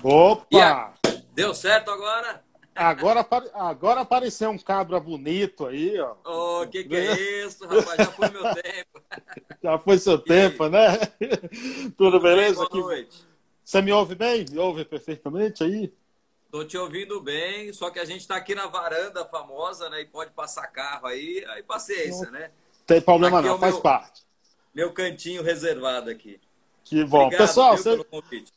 Opa! Deu certo agora? Agora apareceu um cabra bonito aí, ó. Oh, que é isso, rapaz? Já foi meu tempo. Já foi seu E aí? tempo, né? Tudo Tudo bem? beleza? Boa noite. Você me ouve bem? Me ouve perfeitamente aí? Tô te ouvindo bem, só que a gente tá aqui na varanda famosa, né? E pode passar carro aí Não paciência, né? tem problema Aqui é não, o faz meu, parte. meu cantinho reservado aqui. Que bom. Obrigado, Pessoal, viu, pelo convite.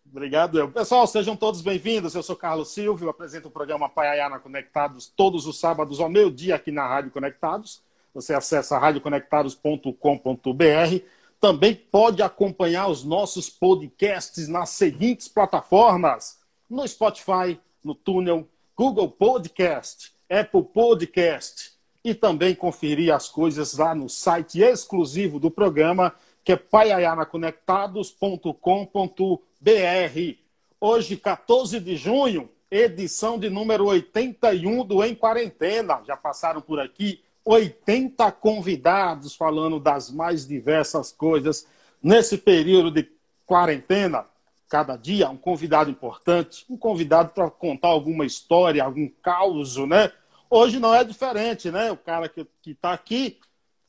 obrigado eu. Pessoal, sejam todos bem-vindos. Eu sou Carlos Silvio, apresento o programa Paiaiana Conectados todos os sábados ao meio-dia aqui na Rádio Conectados. Você acessa radioconectados.com.br. Também pode acompanhar os nossos podcasts nas seguintes plataformas: no Spotify, no Túnel, Google Podcast, Apple Podcast, e também conferir as coisas lá no site exclusivo do programa, que é paiaianaconectados.com.br. Hoje, 14 de junho, edição de número 81 do Em Quarentena. Já passaram por aqui 80 convidados falando das mais diversas coisas nesse período de quarentena. Cada dia um convidado importante, um convidado para contar alguma história, algum caos, né? Hoje não é diferente, né? O cara que está aqui,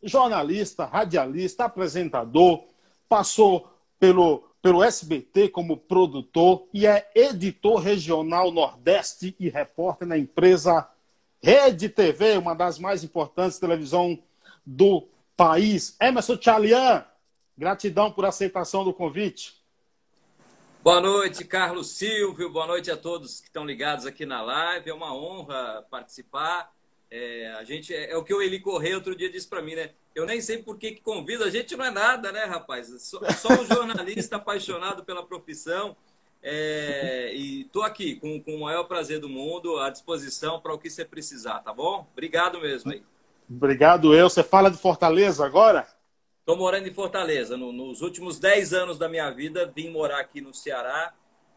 jornalista, radialista, apresentador, passou pelo SBT como produtor e é editor regional Nordeste e repórter na empresa Rede TV, uma das mais importantes televisão do país. Emerson Tchalian, gratidão por aceitação do convite. Boa noite, Carlos Silvio. Boa noite a todos que estão ligados aqui na live. É uma honra participar. É o que o Eli Correia outro dia disse para mim, né? Eu nem sei por que convida. A gente não é nada, né, rapaz? Só um jornalista apaixonado pela profissão. E estou aqui com o maior prazer do mundo, à disposição para o que você precisar, tá bom? Obrigado mesmo aí. Obrigado eu. Você fala de Fortaleza agora? Estou morando em Fortaleza. Nos últimos 10 anos da minha vida, vim morar aqui no Ceará.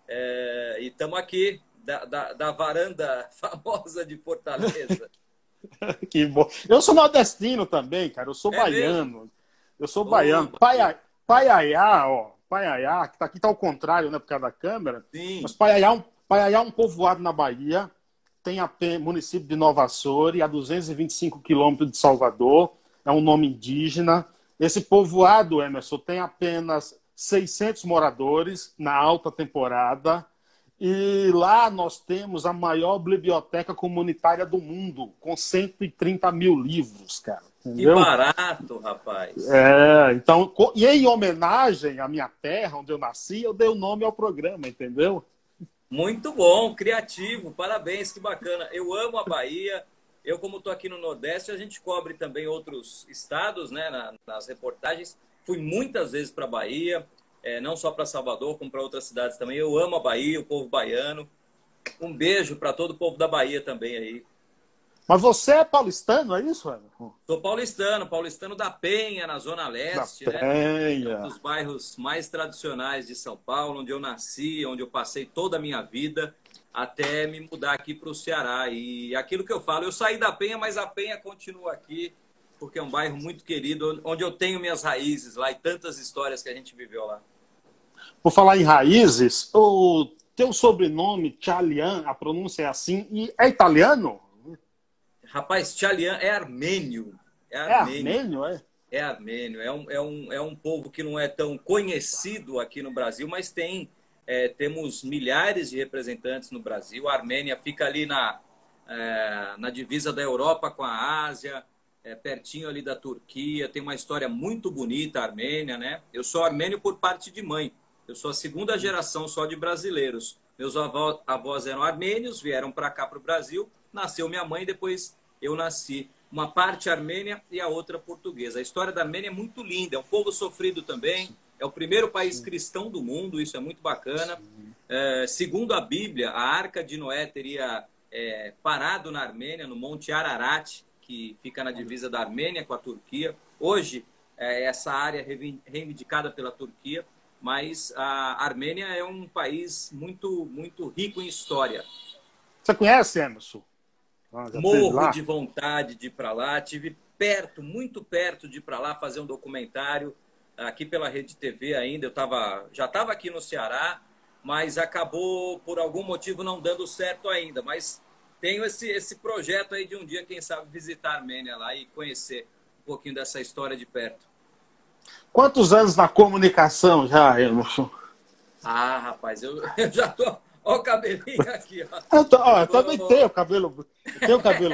E estamos aqui, da varanda famosa de Fortaleza. Que bom. Eu sou nordestino também, cara. Eu sou baiano. Mesmo? Eu sou baiano. Paiaiá, ó. Paiaiá, que aqui tá ao contrário, né, por causa da câmera. Sim. Mas Paiaiá é um povoado na Bahia. Tem município de Nova Açores, a 225 quilômetros de Salvador. É um nome indígena. Esse povoado, Emerson, tem apenas 600 moradores na alta temporada. E lá nós temos a maior biblioteca comunitária do mundo, com 130 mil livros, cara. Entendeu? Que barato, rapaz. Então, e em homenagem à minha terra, onde eu nasci, eu dei o nome ao programa, entendeu? Muito bom, criativo, parabéns, que bacana. Eu amo a Bahia. Eu, como estou aqui no Nordeste, a gente cobre também outros estados, né, nas reportagens. Fui muitas vezes para a Bahia. Não só para Salvador, como para outras cidades também. Eu amo a Bahia, o povo baiano. Um beijo para todo o povo da Bahia também aí. Mas você é paulistano, é isso, Emerson? Sou paulistano da Penha, na Zona Leste, Da Penha. né? Um dos bairros mais tradicionais de São Paulo, onde eu nasci, onde eu passei toda a minha vida, até me mudar aqui para o Ceará. E aquilo que eu falo, eu saí da Penha, mas a Penha continua aqui, porque é um bairro muito querido, onde eu tenho minhas raízes lá e tantas histórias que a gente viveu lá. Por falar em raízes, o teu sobrenome, Tchalian, a pronúncia é assim, e é italiano? Rapaz, Tchalian é armênio. É armênio, é? É armênio. É um povo que não é tão conhecido aqui no Brasil, mas temos milhares de representantes no Brasil. A Armênia fica ali na divisa da Europa com a Ásia, pertinho ali da Turquia. Tem uma história muito bonita a Armênia, né? Eu sou armênio por parte de mãe. Eu sou a segunda geração só de brasileiros. Meus avós eram armênios, vieram para cá, para o Brasil. Nasceu minha mãe, depois eu nasci. Uma parte armênia e a outra portuguesa. A história da Armênia é muito linda. É um povo sofrido também. É o primeiro país cristão do mundo. Isso é muito bacana. Segundo a Bíblia, a Arca de Noé teria parado na Armênia, no Monte Ararat, que fica na divisa da Armênia com a Turquia. Hoje, essa área é reivindicada pela Turquia. Mas a Armênia é um país muito, muito rico em história. Você conhece, Emerson? Morro de vontade de ir para lá. Tive muito perto de ir para lá fazer um documentário aqui pela Rede TV ainda. Já estava aqui no Ceará, mas acabou, por algum motivo, não dando certo ainda. Mas tenho esse projeto aí de um dia, quem sabe, visitar a Armênia lá e conhecer um pouquinho dessa história de perto. Quantos anos na comunicação já, Emerson? Ah, rapaz, eu já tô... Olha o cabelinho aqui, ó. Eu também tenho cabelo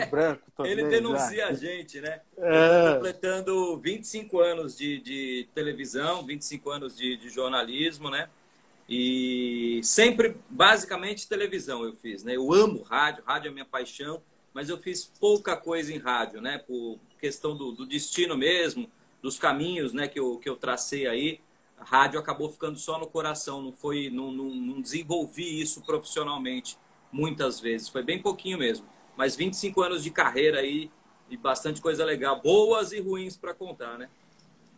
branco. Também, ele denuncia a gente, né? É. Eu tô completando 25 anos de televisão, 25 anos de jornalismo, né? E sempre, basicamente, televisão eu fiz, né? Eu amo rádio, rádio é minha paixão, mas eu fiz pouca coisa em rádio, né? Por questão do destino mesmo, dos caminhos, né? Que eu tracei aí. A rádio acabou ficando só no coração, não desenvolvi isso profissionalmente muitas vezes. Foi bem pouquinho mesmo. Mas 25 anos de carreira aí e bastante coisa legal, boas e ruins para contar, né?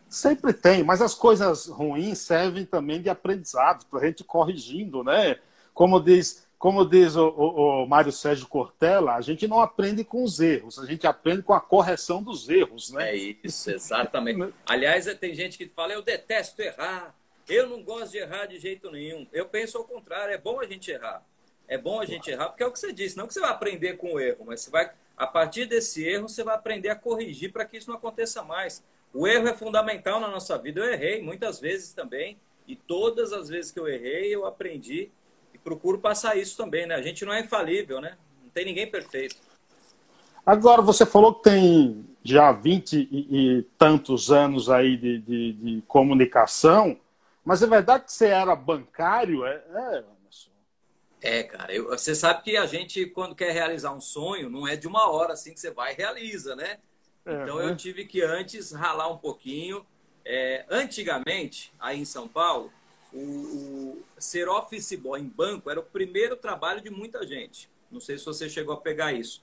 Sempre tem, mas as coisas ruins servem também de aprendizado, para a gente ir corrigindo, né? Como diz o Mário Sérgio Cortella, a gente não aprende com os erros, a gente aprende com a correção dos erros, né? É isso, exatamente. Aliás, tem gente que fala, eu detesto errar, eu não gosto de errar de jeito nenhum. Eu penso ao contrário, é bom a gente errar. É bom a gente errar, porque é o que você disse, não que você vai aprender com o erro, mas você vai, a partir desse erro, você vai aprender a corrigir para que isso não aconteça mais. O erro é fundamental na nossa vida. Eu errei muitas vezes também, e todas as vezes que eu errei, eu aprendi e procuro passar isso também, né? A gente não é infalível, né? Não tem ninguém perfeito. Agora, você falou que tem já 20 e tantos anos aí de comunicação, mas é verdade que você era bancário? Cara, você sabe que a gente, quando quer realizar um sonho, não é de uma hora assim que você vai e realiza, né? Então, eu tive que antes ralar um pouquinho. Antigamente, aí em São Paulo, ser office boy em banco era o primeiro trabalho de muita gente. Não sei se você chegou a pegar isso.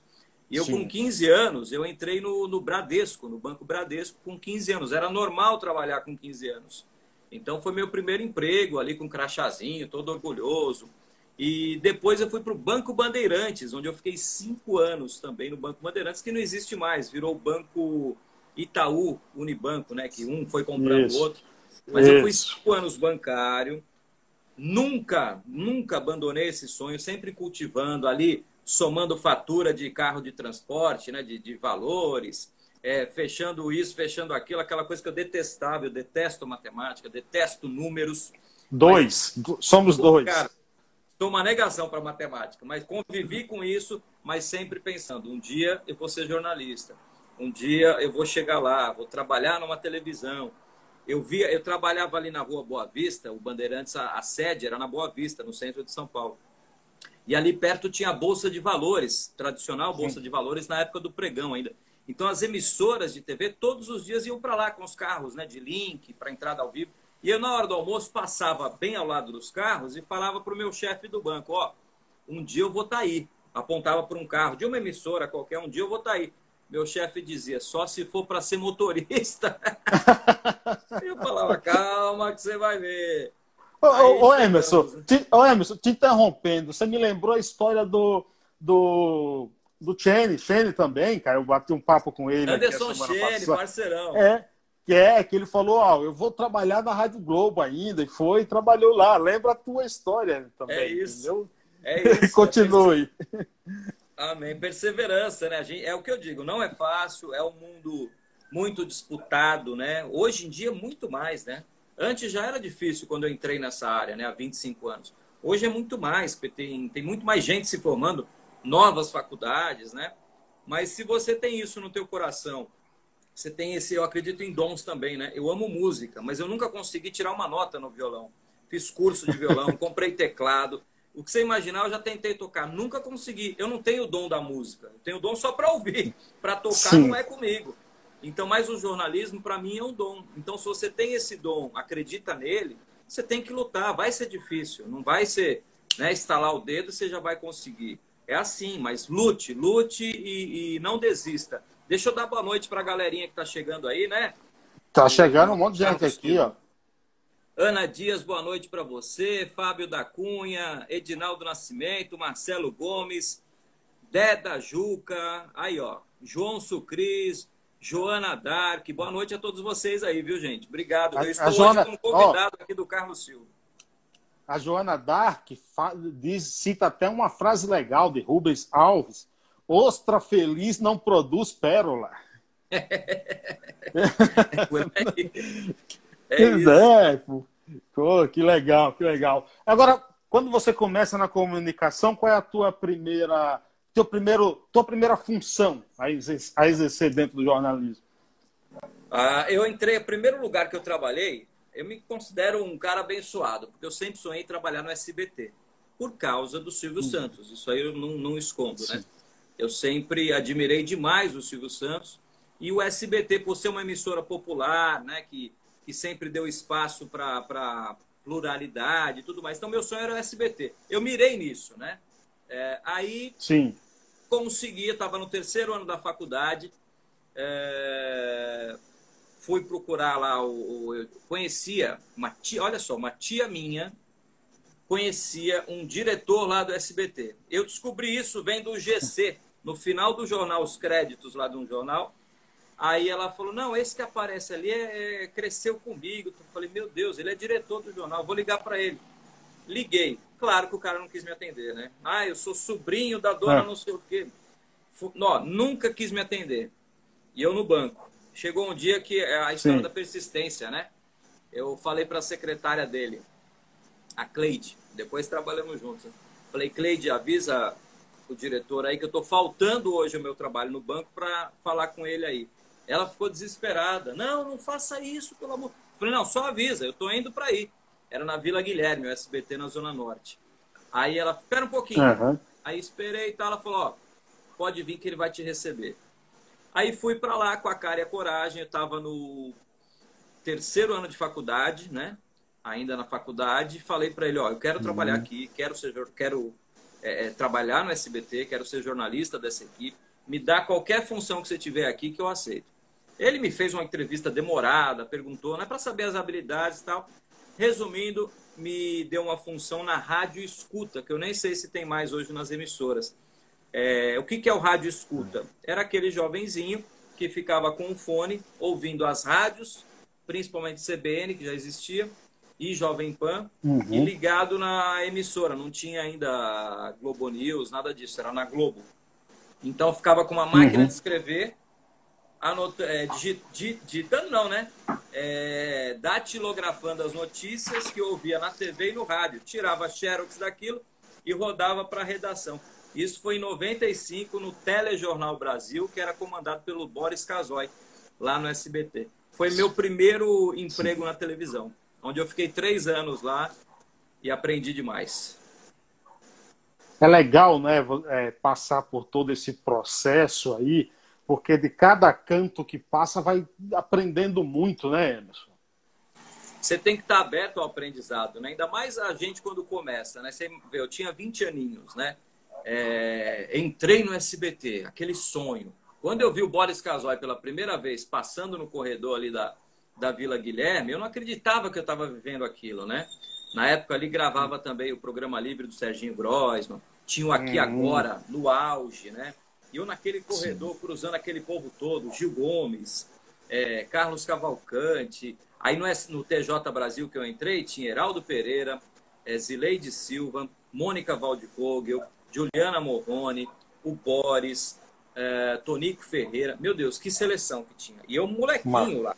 E eu, com 15 anos, eu entrei no Bradesco, no Banco Bradesco, com 15 anos. Era normal trabalhar com 15 anos. Então, foi meu primeiro emprego ali com um crachazinho, todo orgulhoso. E depois eu fui para o Banco Bandeirantes, onde eu fiquei 5 anos também no Banco Bandeirantes, que não existe mais. Virou o Banco Itaú Unibanco, né? Que um foi comprando o outro. Mas eu fui 5 anos bancário. Nunca abandonei esse sonho, sempre cultivando ali, somando fatura de carro de transporte, né? De valores, fechando isso, fechando aquilo, aquela coisa que eu detestava. Eu detesto matemática, detesto números. Somos dois. Cara, sou uma negação para matemática, mas convivi com isso, mas sempre pensando, um dia eu vou ser jornalista, um dia eu vou chegar lá, vou trabalhar numa televisão. Eu trabalhava ali na Rua Boa Vista, o Bandeirantes, a sede era na Boa Vista, no centro de São Paulo. E ali perto tinha a Bolsa de Valores, tradicional Bolsa de Valores, na época do pregão ainda. Então as emissoras de TV todos os dias iam para lá com os carros, né, de link para entrada ao vivo. E eu, na hora do almoço, passava bem ao lado dos carros e falava para o meu chefe do banco, um dia eu vou estar aí. Apontava para um carro de uma emissora qualquer, um dia eu vou estar aí. Meu chefe dizia, só se for para ser motorista. Eu falava, calma que você vai ver. Emerson, te interrompendo, você me lembrou a história do Chene também, cara. Eu bati um papo com ele. Anderson Chene, parceirão. Que ele falou, eu vou trabalhar na Rádio Globo ainda, e foi e trabalhou lá. Lembra a tua história também, entendeu? Isso. Continue. Amém. Perseverança, né? É o que eu digo, não é fácil, é um mundo muito disputado, né? Hoje em dia, muito mais, né? Antes já era difícil quando eu entrei nessa área, né? Há 25 anos. Hoje é muito mais, porque tem muito mais gente se formando, novas faculdades, né? Mas se você tem isso no teu coração, você tem eu acredito em dons também, né? Eu amo música, mas eu nunca consegui tirar uma nota no violão. Fiz curso de violão, comprei teclado. O que você imaginar, eu já tentei tocar. Nunca consegui. Eu não tenho o dom da música. Eu tenho o dom só para ouvir. Para tocar não é comigo. Então, mas o jornalismo, para mim, é um dom. Então, se você tem esse dom, acredita nele, você tem que lutar. Vai ser difícil. Não vai ser, né, estalar o dedo, você já vai conseguir. É assim, mas lute e não desista. Deixa eu dar boa noite para a galerinha que está chegando aí, né? Tá chegando um monte de gente aqui, ó. Ana Dias, boa noite para você. Fábio da Cunha, Edinaldo Nascimento, Marcelo Gomes, Deda Juca, aí, ó, João Sucris, Joana Dark. Boa noite a todos vocês aí, viu, gente? Obrigado. Eu estou hoje como convidado aqui do Carlos Silva. a Joana Dark cita até uma frase legal de Rubens Alves: ostra feliz não produz pérola. É isso. Pô, que legal, que legal. Agora, quando você começa na comunicação, qual é a tua primeira função a exercer dentro do jornalismo? Eu entrei, o primeiro lugar que eu trabalhei, eu me considero um cara abençoado, porque eu sempre sonhei em trabalhar no SBT, por causa do Silvio Santos. Isso aí eu não escondo, né? Eu sempre admirei demais o Silvio Santos e o SBT, por ser uma emissora popular, né, que sempre deu espaço para pluralidade e tudo mais. Então, meu sonho era o SBT. Eu mirei nisso, né? Aí, sim, consegui, estava no terceiro ano da faculdade, fui procurar lá, eu conhecia uma tia, olha só, uma tia minha conhecia um diretor lá do SBT. Eu descobri isso vendo o GC, no final do jornal, os créditos lá de um jornal. Aí ela falou, não, esse que aparece ali cresceu comigo. Eu falei, meu Deus, ele é diretor do jornal, vou ligar para ele. Liguei. Claro que o cara não quis me atender, né? Eu sou sobrinho da dona não sei o quê. Não, nunca quis me atender. E eu no banco. Chegou um dia que a história da persistência, né? Eu falei para a secretária dele, a Cleide, depois trabalhamos juntos. Falei, Cleide, avisa o diretor aí que eu estou faltando hoje o meu trabalho no banco para falar com ele aí. Ela ficou desesperada. Não faça isso, pelo amor. Falei, não, só avisa, eu estou indo para aí. Era na Vila Guilherme, o SBT na Zona Norte. Aí ela, espera um pouquinho. Aí esperei e tal, ela falou, ó, pode vir que ele vai te receber. Aí fui para lá com a cara e a coragem, eu estava no terceiro ano de faculdade, né? Ainda na faculdade, falei para ele, ó, eu quero trabalhar aqui, quero trabalhar no SBT, quero ser jornalista dessa equipe, me dá qualquer função que você tiver aqui que eu aceito. Ele me fez uma entrevista demorada, perguntou, né, para saber as habilidades e tal. Resumindo, me deu uma função na rádio escuta, que eu nem sei se tem mais hoje nas emissoras. O que é o rádio escuta? Era aquele jovenzinho que ficava com um fone ouvindo as rádios, principalmente CBN, que já existia, e Jovem Pan, e ligado na emissora. Não tinha ainda Globo News, nada disso, era na Globo. Então ficava com uma máquina de escrever, digitando não, né? Datilografando as notícias que eu ouvia na TV e no rádio. Tirava xerox daquilo e rodava para a redação. Isso foi em 95, no Telejornal Brasil, que era comandado pelo Boris Casoy, lá no SBT. Foi meu primeiro emprego na televisão, onde eu fiquei 3 anos lá e aprendi demais. É legal, né, passar por todo esse processo aí, porque de cada canto que passa vai aprendendo muito, né, Emerson? Você tem que estar aberto ao aprendizado, né? Ainda mais a gente quando começa, né? Você vê, eu tinha 20 aninhos, né? Entrei no SBT, aquele sonho. Quando eu vi o Boris Casoy pela primeira vez passando no corredor ali da Vila Guilherme, eu não acreditava que eu estava vivendo aquilo, né? Na época ali gravava também o programa livre do Serginho Groisman, tinha o Aqui Agora, no auge, né? E eu naquele corredor, cruzando aquele povo todo, Gil Gomes, Carlos Cavalcante. Aí no TJ Brasil que eu entrei, tinha Heraldo Pereira, Zileide Silva, Mônica Waldvogel, Juliana Morrone, o Boris, Tonico Ferreira. Meu Deus, que seleção que tinha. E eu, molequinho lá.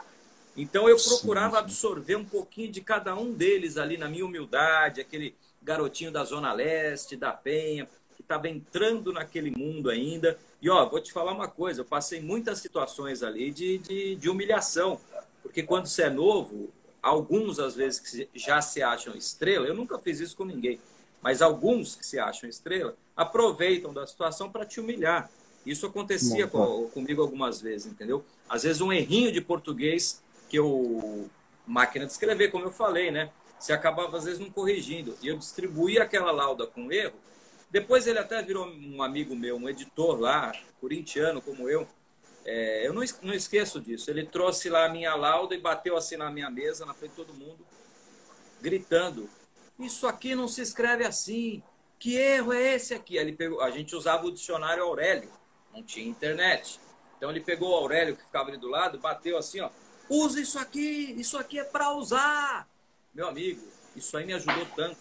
Então eu procurava absorver um pouquinho de cada um deles ali na minha humildade, aquele garotinho da Zona Leste, da Penha, que estava entrando naquele mundo ainda. E ó, vou te falar uma coisa, eu passei muitas situações ali de humilhação, porque quando você é novo, alguns às vezes que já se acham estrela, eu nunca fiz isso com ninguém, mas alguns que se acham estrela aproveitam da situação para te humilhar. Isso acontecia comigo algumas vezes, entendeu? Às vezes um errinho de português que máquina de escrever, como eu falei, né? Você acabava às vezes não corrigindo. E eu distribuía aquela lauda com erro. Depois ele até virou um amigo meu, um editor lá, corintiano como eu. Eu não esqueço disso. Ele trouxe lá a minha lauda e bateu assim na minha mesa, na frente de todo mundo, gritando: isso aqui não se escreve assim. Que erro é esse aqui? Aí ele pegou, a gente usava o dicionário Aurélio, não tinha internet. Então ele pegou o Aurélio, que ficava ali do lado, bateu assim, ó: usa isso aqui é para usar. Meu amigo, isso aí me ajudou tanto.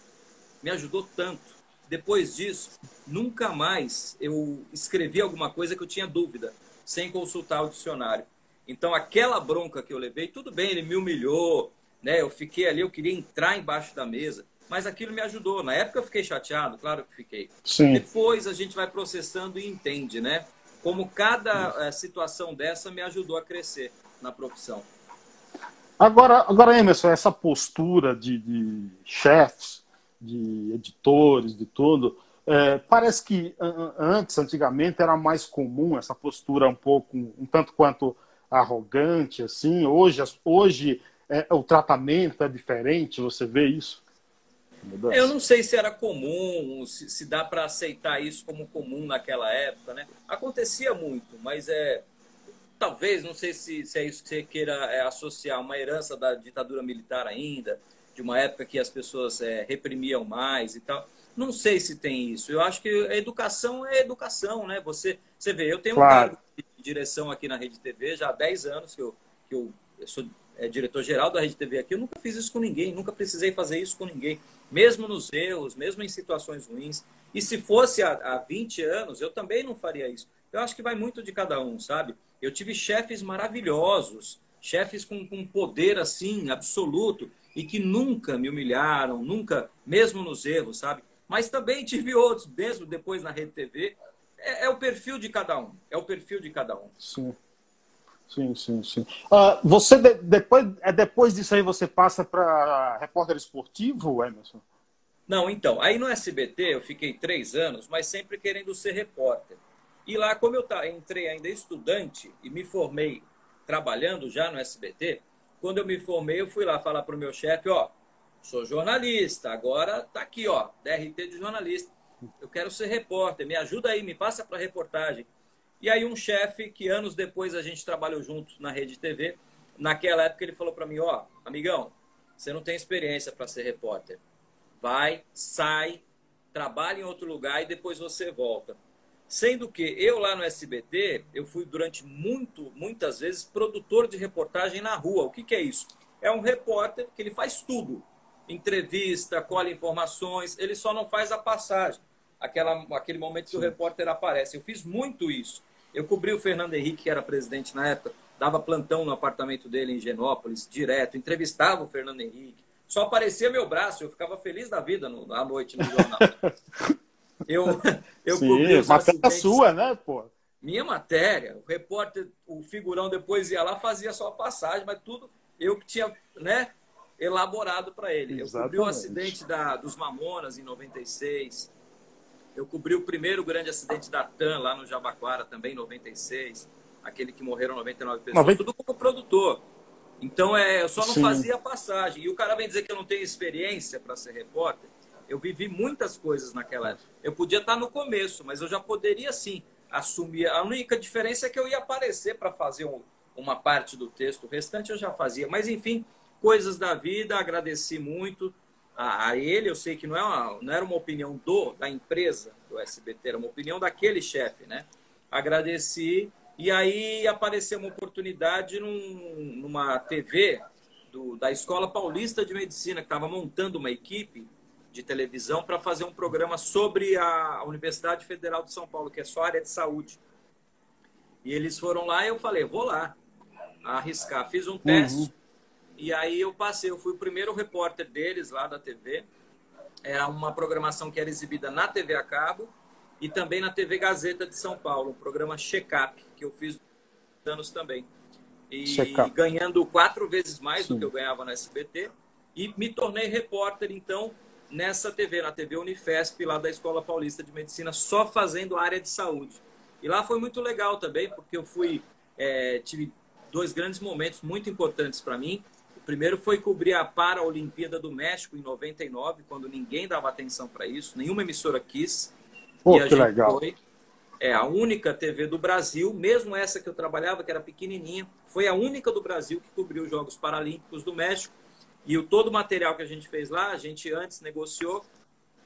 me ajudou tanto. Depois disso, nunca mais eu escrevi alguma coisa que eu tinha dúvida, sem consultar o dicionário. Então, aquela bronca que eu levei, tudo bem, ele me humilhou, né? Eu fiquei ali, eu queria entrar embaixo da mesa, mas aquilo me ajudou. Na época eu fiquei chateado, claro que fiquei. Sim. Depois a gente vai processando e entende, né? Como cada situação dessa me ajudou a crescer na profissão. Agora, Emerson, essa postura de chefes, de editores, de tudo, parece que antigamente, era mais comum essa postura um pouco, um tanto quanto arrogante, assim. Hoje o tratamento é diferente, você vê isso? Eu não sei se era comum, se dá para aceitar isso como comum naquela época, né? Acontecia muito, mas talvez, não sei se é isso que você queira associar, uma herança da ditadura militar ainda, de uma época que as pessoas reprimiam mais e tal. Não sei se tem isso. Eu acho que a educação é educação, né? Você vê, eu tenho um cargo de direção aqui na Rede TV já há 10 anos que eu sou diretor-geral da Rede TV aqui. Eu nunca fiz isso com ninguém, nunca precisei fazer isso com ninguém, mesmo nos erros, mesmo em situações ruins. E se fosse há 20 anos, eu também não faria isso. Eu acho que vai muito de cada um, sabe? Eu tive chefes maravilhosos, chefes com poder assim, absoluto, e que nunca me humilharam, nunca, mesmo nos erros, sabe? Mas também tive outros, mesmo depois na Rede TV. É o perfil de cada um, é o perfil de cada um. Sim. Sim. Você, depois disso aí, você passa para repórter esportivo, Emerson? Não, então, aí no SBT eu fiquei 3 anos, mas sempre querendo ser repórter. E lá, como eu entrei ainda estudante e me formei trabalhando já no SBT, quando eu me formei, eu fui lá falar para o meu chefe, ó, sou jornalista, agora tá aqui, ó, DRT de jornalista. Eu quero ser repórter, me ajuda aí, me passa para reportagem. E aí um chefe que anos depois a gente trabalhou juntos na Rede TV, naquela época ele falou para mim, ó, amigão, você não tem experiência para ser repórter. Vai, sai, trabalha em outro lugar e depois você volta. Sendo que eu lá no SBT, eu fui durante muitas vezes produtor de reportagem na rua. O que é isso? É um repórter que ele faz tudo. Entrevista, colhe informações, ele só não faz a passagem. Aquele momento que o repórter aparece. Eu fiz muito isso. Eu cobri o Fernando Henrique, que era presidente na época, dava plantão no apartamento dele em Higienópolis, direto, entrevistava o Fernando Henrique. Só aparecia meu braço, eu ficava feliz da vida à noite no jornal. Eu cobri os matéria sua, né, pô? Minha matéria, o repórter, o figurão depois ia lá, fazia só a passagem, mas tudo eu que tinha, né, elaborado para ele. Exatamente. Eu cobri o acidente dos Mamonas em 96. Eu cobri o primeiro grande acidente da TAM lá no Jabaquara também em 96. Aquele que morreram 99 pessoas, tudo como produtor. Então, eu só não fazia a passagem. E o cara vem dizer que eu não tenho experiência para ser repórter. Eu vivi muitas coisas naquela época. Eu podia estar no começo, mas eu já poderia, sim, assumir. A única diferença é que eu ia aparecer para fazer uma parte do texto. O restante eu já fazia. Mas, enfim, coisas da vida. Agradeci muito a ele. Eu sei que não era uma opinião da empresa do SBT, era uma opinião daquele chefe, né? Agradeci. E aí apareceu uma oportunidade numa TV da Escola Paulista de Medicina, que estava montando uma equipe de televisão para fazer um programa sobre a Universidade Federal de São Paulo, que é só área de saúde. E eles foram lá e eu falei, vou lá arriscar. Fiz um teste e aí eu passei. Eu fui o primeiro repórter deles lá da TV. Era uma programação que era exibida na TV a cabo e também na TV Gazeta de São Paulo, um programa check-up, que eu fiz anos também. E ganhando 4 vezes mais do que eu ganhava no SBT. E me tornei repórter, então, nessa TV, na TV Unifesp, lá da Escola Paulista de Medicina, só fazendo área de saúde. E lá foi muito legal também, porque eu tive 2 grandes momentos muito importantes para mim. O primeiro foi cobrir a Paralimpíada do México em 99, quando ninguém dava atenção para isso, nenhuma emissora quis. Pô, e a que gente legal. Foi a única TV do Brasil, mesmo essa que eu trabalhava, que era pequenininha, foi a única do Brasil que cobriu os Jogos Paralímpicos do México. E todo o material que a gente fez lá, a gente antes negociou,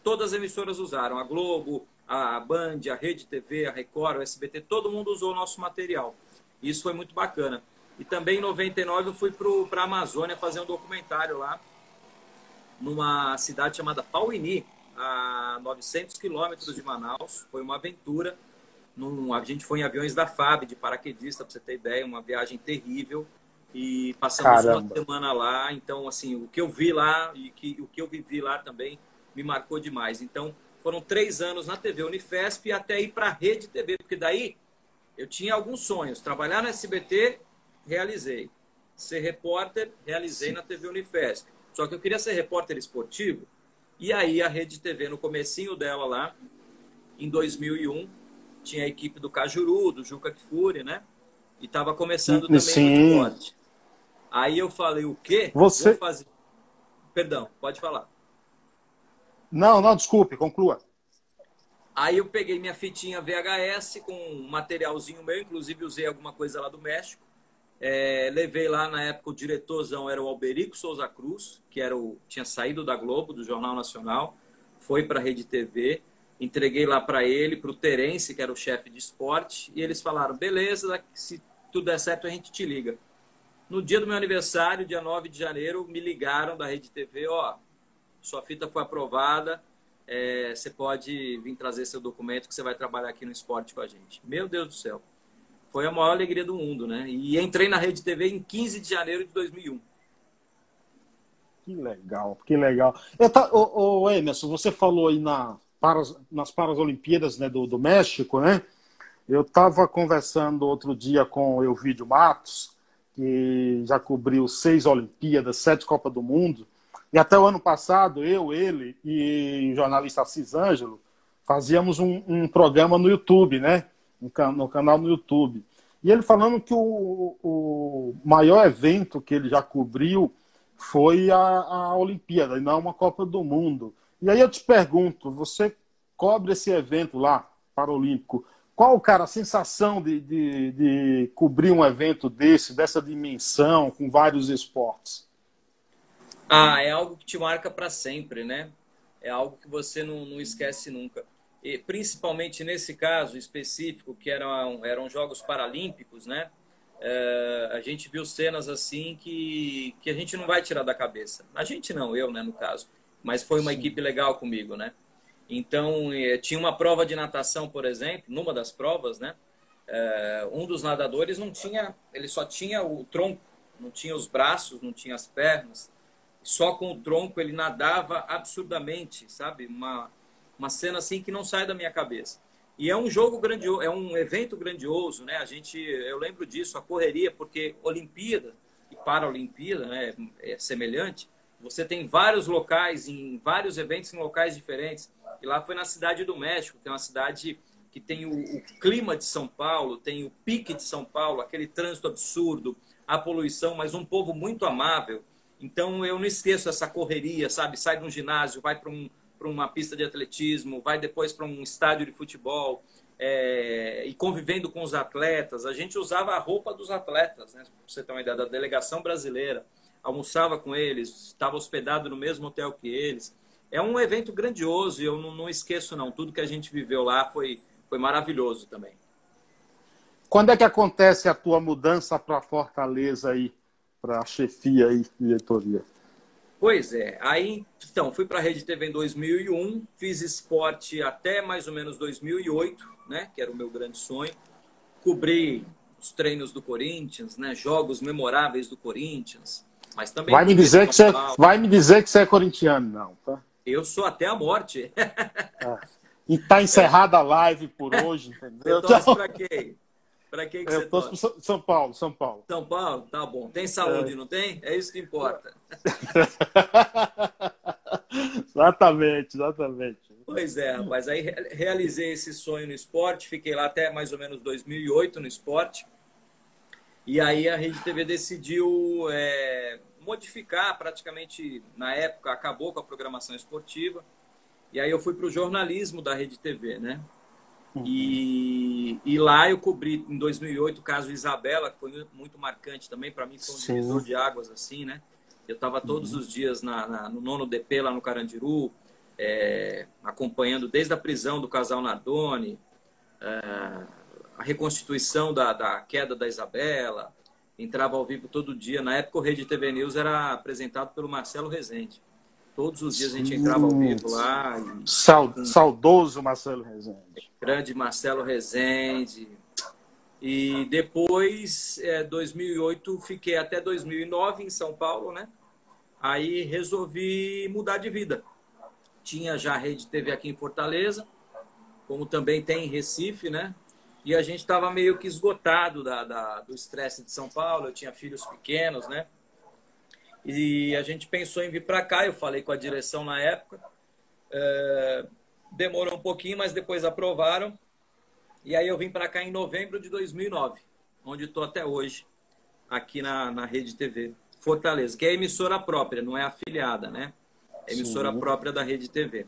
todas as emissoras usaram. A Globo, a Band, a Rede TV, a Record, o SBT, todo mundo usou o nosso material. Isso foi muito bacana. E também em 99 eu fui para a Amazônia fazer um documentário lá, numa cidade chamada Pauini, a 900 quilômetros de Manaus. Foi uma aventura. A gente foi em aviões da FAB, de paraquedista, para você ter ideia, uma viagem terrível. E passamos uma semana lá. Então, assim, o que eu vi lá e o que eu vivi lá também me marcou demais. Então, foram 3 anos na TV Unifesp até ir para a Rede TV, porque daí eu tinha alguns sonhos. Trabalhar no SBT, realizei. Ser repórter, realizei na TV Unifesp. Só que eu queria ser repórter esportivo. E aí a Rede TV, no comecinho dela lá, em 2001, tinha a equipe do Cajuru, do Juca Kfouri, né? E estava começando também no esporte. Aí eu falei, o quê? Você... Vou fazer... Perdão, pode falar. Não, desculpe, conclua. Aí eu peguei minha fitinha VHS com um materialzinho meu, inclusive usei alguma coisa lá do México. Levei lá, na época, o diretorzão era o Alberico Souza Cruz, que tinha saído da Globo, do Jornal Nacional, foi para a Rede TV, entreguei lá para ele, para o Terence, que era o chefe de esporte, e eles falaram, beleza, se tudo der certo a gente te liga. No dia do meu aniversário, dia 9 de janeiro, me ligaram da Rede TV, sua fita foi aprovada, você pode vir trazer seu documento que você vai trabalhar aqui no esporte com a gente. Meu Deus do céu. Foi a maior alegria do mundo, né? E entrei na Rede TV em 15 de janeiro de 2001. Que legal, que legal. Emerson, você falou aí nas Paralimpíadas, né, do México, né? Eu estava conversando outro dia com o Elvídio Matos, que já cobriu 6 Olimpíadas, 7 Copas do Mundo. E até o ano passado, ele e o jornalista Assis Ângelo fazíamos um programa no YouTube, né? No canal no YouTube. E ele falando que o maior evento que ele já cobriu foi a Olimpíada, e não uma Copa do Mundo. E aí eu te pergunto, você cobre esse evento lá, Paralímpico, qual, cara, a sensação de cobrir um evento dessa dimensão, com vários esportes? É algo que te marca para sempre, né? É algo que você não esquece nunca. E principalmente nesse caso específico, que eram Jogos Paralímpicos, né? A gente viu cenas assim que a gente não vai tirar da cabeça. A gente não, eu, né, no caso. Mas foi uma equipe legal comigo, né? Então, tinha uma prova de natação, por exemplo, numa das provas, né? Um dos nadadores ele só tinha o tronco, não tinha os braços, não tinha as pernas. Só com o tronco ele nadava absurdamente, sabe? Uma cena assim que não sai da minha cabeça. E é um jogo grandioso, é um evento grandioso, né? Eu lembro disso, a correria, porque Olimpíada e Paralimpíada, né, é semelhante. Você tem vários locais, em vários eventos em locais diferentes. E lá foi na Cidade do México, que é uma cidade que tem o clima de São Paulo, tem o pique de São Paulo, aquele trânsito absurdo, a poluição, mas um povo muito amável. Então, eu não esqueço essa correria, sabe? Sai de um ginásio, vai para uma pista de atletismo, vai depois para um estádio de futebol, e convivendo com os atletas. A gente usava a roupa dos atletas, né? Para você ter uma ideia, da delegação brasileira. Almoçava com eles, estava hospedado no mesmo hotel que eles. É um evento grandioso e eu não esqueço, não. Tudo que a gente viveu lá foi maravilhoso também. Quando é que acontece a tua mudança para Fortaleza aí? Para a chefia e diretoria? Pois é. Aí, então, fui para a Rede TV em 2001, fiz esporte até mais ou menos 2008, né, que era o meu grande sonho. Cobri os treinos do Corinthians, né, jogos memoráveis do Corinthians, mas também... Vai me dizer que você é corintiano, não, tá? Eu sou até a morte. E tá encerrada a live por hoje, entendeu? Você torce para quem? Para quem que você torce? São Paulo. São Paulo? Tá bom. Tem saúde, não tem? É isso que importa. Exatamente. Pois é, rapaz. Aí realizei esse sonho no esporte. Fiquei lá até mais ou menos 2008 no esporte. E aí a Rede TV decidiu modificar praticamente, na época, acabou com a programação esportiva. E aí eu fui para o jornalismo da Rede TV, né? E lá eu cobri em 2008 o caso Isabela, que foi muito marcante também para mim, foi um divisor de águas assim, né? Eu estava todos os dias no 9º DP lá no Carandiru, acompanhando desde a prisão do casal Nardoni, a reconstituição da queda da Isabela, entrava ao vivo todo dia. Na época o Rede TV News era apresentado pelo Marcelo Rezende. Todos os dias a gente entrava ao vivo lá. Saudoso Marcelo Rezende. Grande Marcelo Rezende. E depois, 2008, fiquei até 2009 em São Paulo, né? Aí resolvi mudar de vida. Tinha já a Rede TV aqui em Fortaleza, como também tem em Recife, né? E a gente estava meio que esgotado do estresse de São Paulo. Eu tinha filhos pequenos, né? E a gente pensou em vir para cá. Eu falei com a direção na época. Demorou um pouquinho, mas depois aprovaram. E aí eu vim para cá em novembro de 2009, onde estou até hoje, aqui na Rede TV Fortaleza, que é emissora própria, não é afiliada, né? É emissora própria da Rede TV.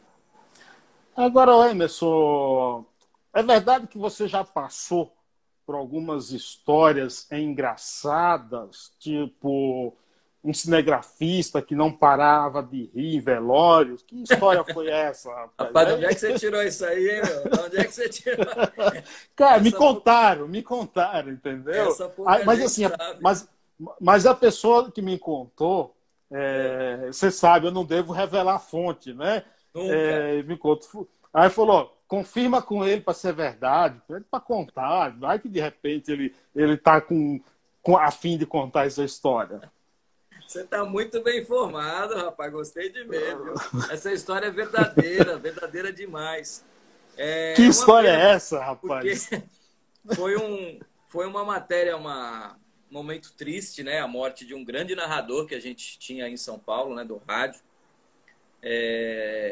Agora, Emerson, é verdade que você já passou por algumas histórias engraçadas, tipo um cinegrafista que não parava de rir em velórios? Que história foi essa, rapaz? Rapaz, de onde é que você tirou isso aí, hein, meu? De onde é que você tirou? Cara, me contaram, entendeu? Mas assim, mas a pessoa que me contou, você sabe, eu não devo revelar a fonte, né? Me contou. Aí falou, confirma com ele para ser verdade, para contar, vai que de repente ele tá a fim de contar essa história. Você está muito bem informado, rapaz. Gostei de ver, viu? Essa história é verdadeira, verdadeira demais. Que história é essa, rapaz? Foi uma matéria, um momento triste, né? A morte de um grande narrador que a gente tinha em São Paulo, né? Do rádio.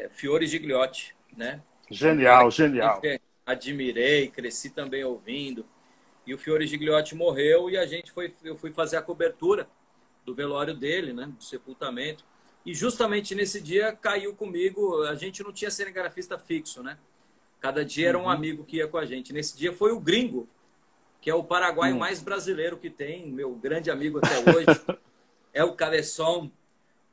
Fiore Gigliotti, né? Genial, genial. Admirei, cresci também ouvindo. E o Fiore Gigliotti morreu e eu fui fazer a cobertura do velório dele, né, do sepultamento. E justamente nesse dia caiu comigo, a gente não tinha cinegrafista fixo, né? Cada dia era um amigo que ia com a gente. Nesse dia foi o Gringo, que é o paraguaio mais brasileiro que tem, meu grande amigo até hoje. É o Cabeção.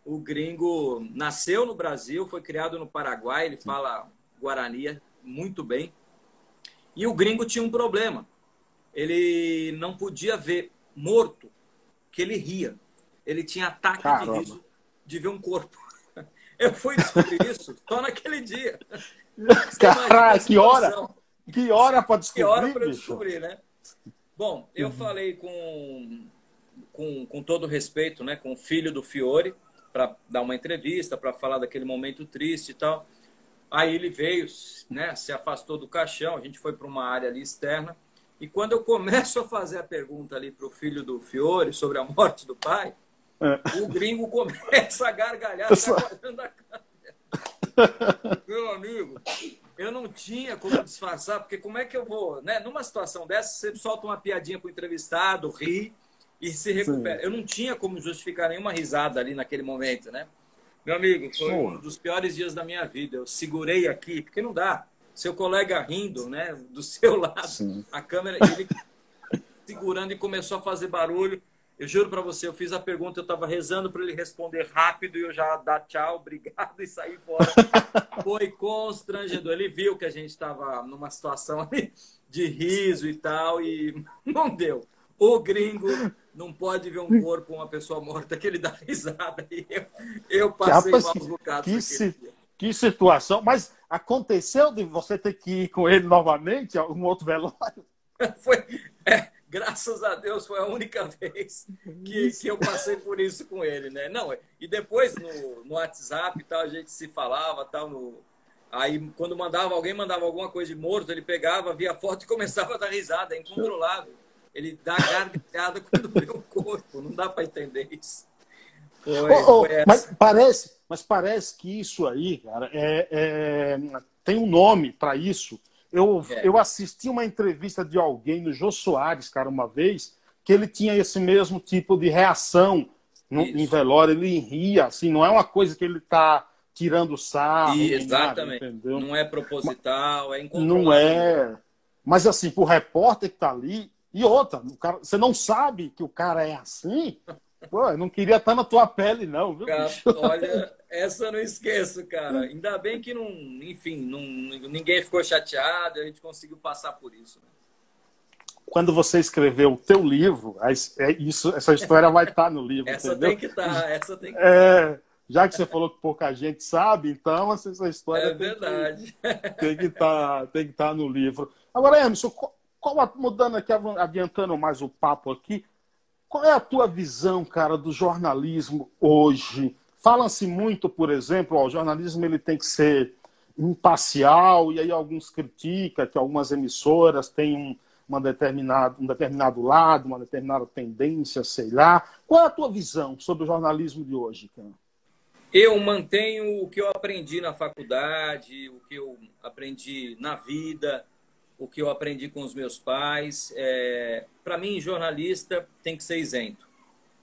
O Gringo nasceu no Brasil, foi criado no Paraguai, ele fala guarani muito bem. E o Gringo tinha um problema. Ele não podia ver morto, que ele ria. Ele tinha ataque de riso de ver um corpo. Eu fui descobrir isso só naquele dia. Cara, que hora? Que hora para descobrir? Que hora para descobrir, né? Bom, eu falei com todo respeito, né, com o filho do Fiore, para dar uma entrevista, para falar daquele momento triste e tal. Aí ele veio, né, se afastou do caixão, a gente foi para uma área ali externa. E quando eu começo a fazer a pergunta ali para o filho do Fiore sobre a morte do pai, o Gringo começa a gargalhar, olhando a câmera. Meu amigo, eu não tinha como disfarçar, porque como é que eu vou, né? Numa situação dessa, você solta uma piadinha para o entrevistado, ri e se recupera. Sim. Eu não tinha como justificar nenhuma risada ali naquele momento, né? Meu amigo, foi um dos piores dias da minha vida. Eu segurei aqui, porque não dá. Seu colega rindo, né, do seu lado, sim, a câmera, ele segurando e começou a fazer barulho. Eu juro para você, eu fiz a pergunta, eu estava rezando para ele responder rápido e eu já dar tchau, obrigado e sair fora. Foi constrangedor. Ele viu que a gente estava numa situação ali de riso e tal e não deu. O Gringo não pode ver um corpo, uma pessoa morta, que ele dá risada. E eu passei maus bocados. Que situação. Mas aconteceu de você ter que ir com ele novamente a um outro velório? Graças a Deus foi a única vez que eu passei por isso com ele, né? Não, e depois no WhatsApp tal, a gente se falava tal, aí quando alguém mandava alguma coisa de morto, ele pegava, via a foto e começava a dar risada, é incontrolável. Ele dá gargalhada quando vê o corpo, não dá para entender isso. Mas parece que isso aí, cara, tem um nome para isso. Eu assisti uma entrevista de alguém no Jô Soares, cara, uma vez, que ele tinha esse mesmo tipo de reação em velório. Ele ria, assim, não é uma coisa que ele está tirando sarro. Exatamente. Nada, entendeu? Não é proposital, é incontrolável. Não é. Mas, assim, pro repórter que está ali, e outra, você não sabe que o cara é assim. Pô, eu não queria estar na tua pele, não, viu? Cara, olha, essa eu não esqueço, cara. Ainda bem que ninguém ficou chateado, a gente conseguiu passar por isso. Né? Quando você escreveu o teu livro, essa história vai estar no livro. Essa entendeu? tem que estar, essa tem que estar. Já que você falou que pouca gente sabe, então essa história É verdade. tem que tá no livro. Agora, Emerson, mudando aqui, adiantando mais o papo aqui, qual é a tua visão, cara, do jornalismo hoje? Fala-se muito, por exemplo, ó, o jornalismo ele tem que ser imparcial, e aí alguns criticam que algumas emissoras têm um determinado lado, uma determinada tendência, sei lá. Qual é a tua visão sobre o jornalismo de hoje, cara? Eu mantenho o que eu aprendi na faculdade, o que eu aprendi na vida, o que eu aprendi com os meus pais. Para mim, jornalista tem que ser isento.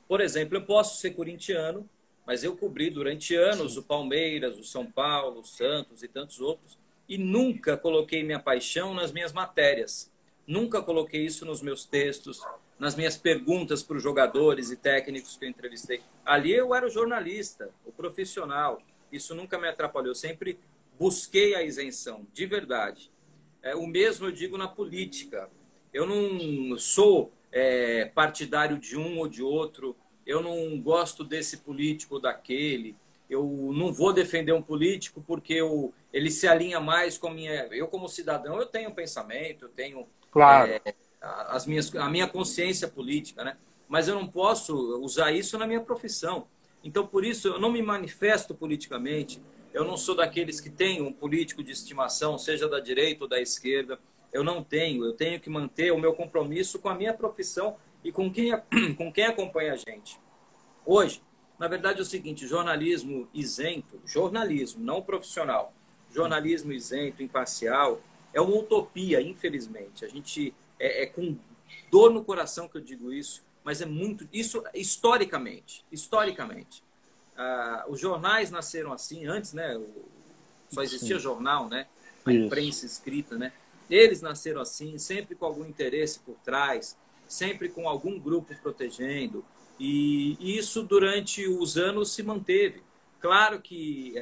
Por exemplo, eu posso ser corintiano, mas eu cobri durante anos o Palmeiras, o São Paulo, o Santos e tantos outros, e nunca coloquei minha paixão nas minhas matérias. Nunca coloquei isso nos meus textos, nas minhas perguntas para os jogadores e técnicos que eu entrevistei. Ali eu era o jornalista, o profissional. Isso nunca me atrapalhou. Eu sempre busquei a isenção, de verdade. O mesmo eu digo na política. Eu não sou partidário de um ou de outro. Eu não gosto desse político ou daquele. Eu não vou defender um político porque ele se alinha mais com a minha... Eu, como cidadão, eu tenho pensamento, eu tenho Claro. a minha consciência política, né? Mas eu não posso usar isso na minha profissão. Então, por isso, eu não me manifesto politicamente. Eu não sou daqueles que têm um político de estimação, seja da direita ou da esquerda. Eu não tenho. Eu tenho que manter o meu compromisso com a minha profissão e com quem acompanha a gente. Hoje, na verdade, é o seguinte, jornalismo isento, jornalismo, não profissional, jornalismo isento, imparcial, é uma utopia, infelizmente. A gente com dor no coração que eu digo isso, mas é muito... Isso historicamente. Os jornais nasceram assim, antes, né? Só existia jornal, né? A imprensa escrita, né? Eles nasceram assim, sempre com algum interesse por trás, sempre com algum grupo protegendo, e isso durante os anos se manteve. Claro que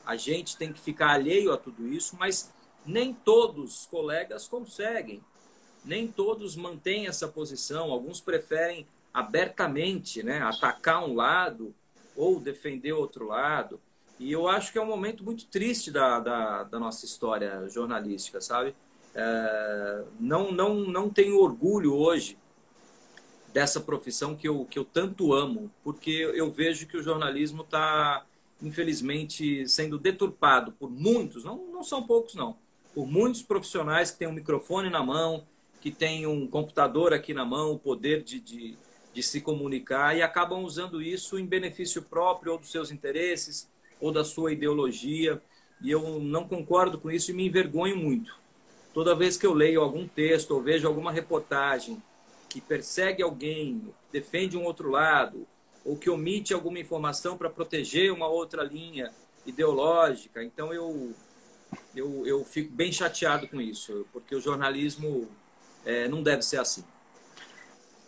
a gente tem que ficar alheio a tudo isso, mas nem todos os colegas conseguem, nem todos mantêm essa posição. Alguns preferem abertamente, né, atacar um lado ou defender outro lado. E eu acho que é um momento muito triste da nossa história jornalística, sabe? Não tenho orgulho hoje dessa profissão que eu tanto amo, porque eu vejo que o jornalismo está, infelizmente, sendo deturpado por muitos, não são poucos não, por muitos profissionais que têm um microfone na mão, que têm um computador aqui na mão, o poder de se comunicar, e acabam usando isso em benefício próprio ou dos seus interesses ou da sua ideologia, e eu não concordo com isso e me envergonho muito. Toda vez que eu leio algum texto ou vejo alguma reportagem que persegue alguém, defende um outro lado, ou que omite alguma informação para proteger uma outra linha ideológica, então eu fico bem chateado com isso, porque o jornalismo não deve ser assim.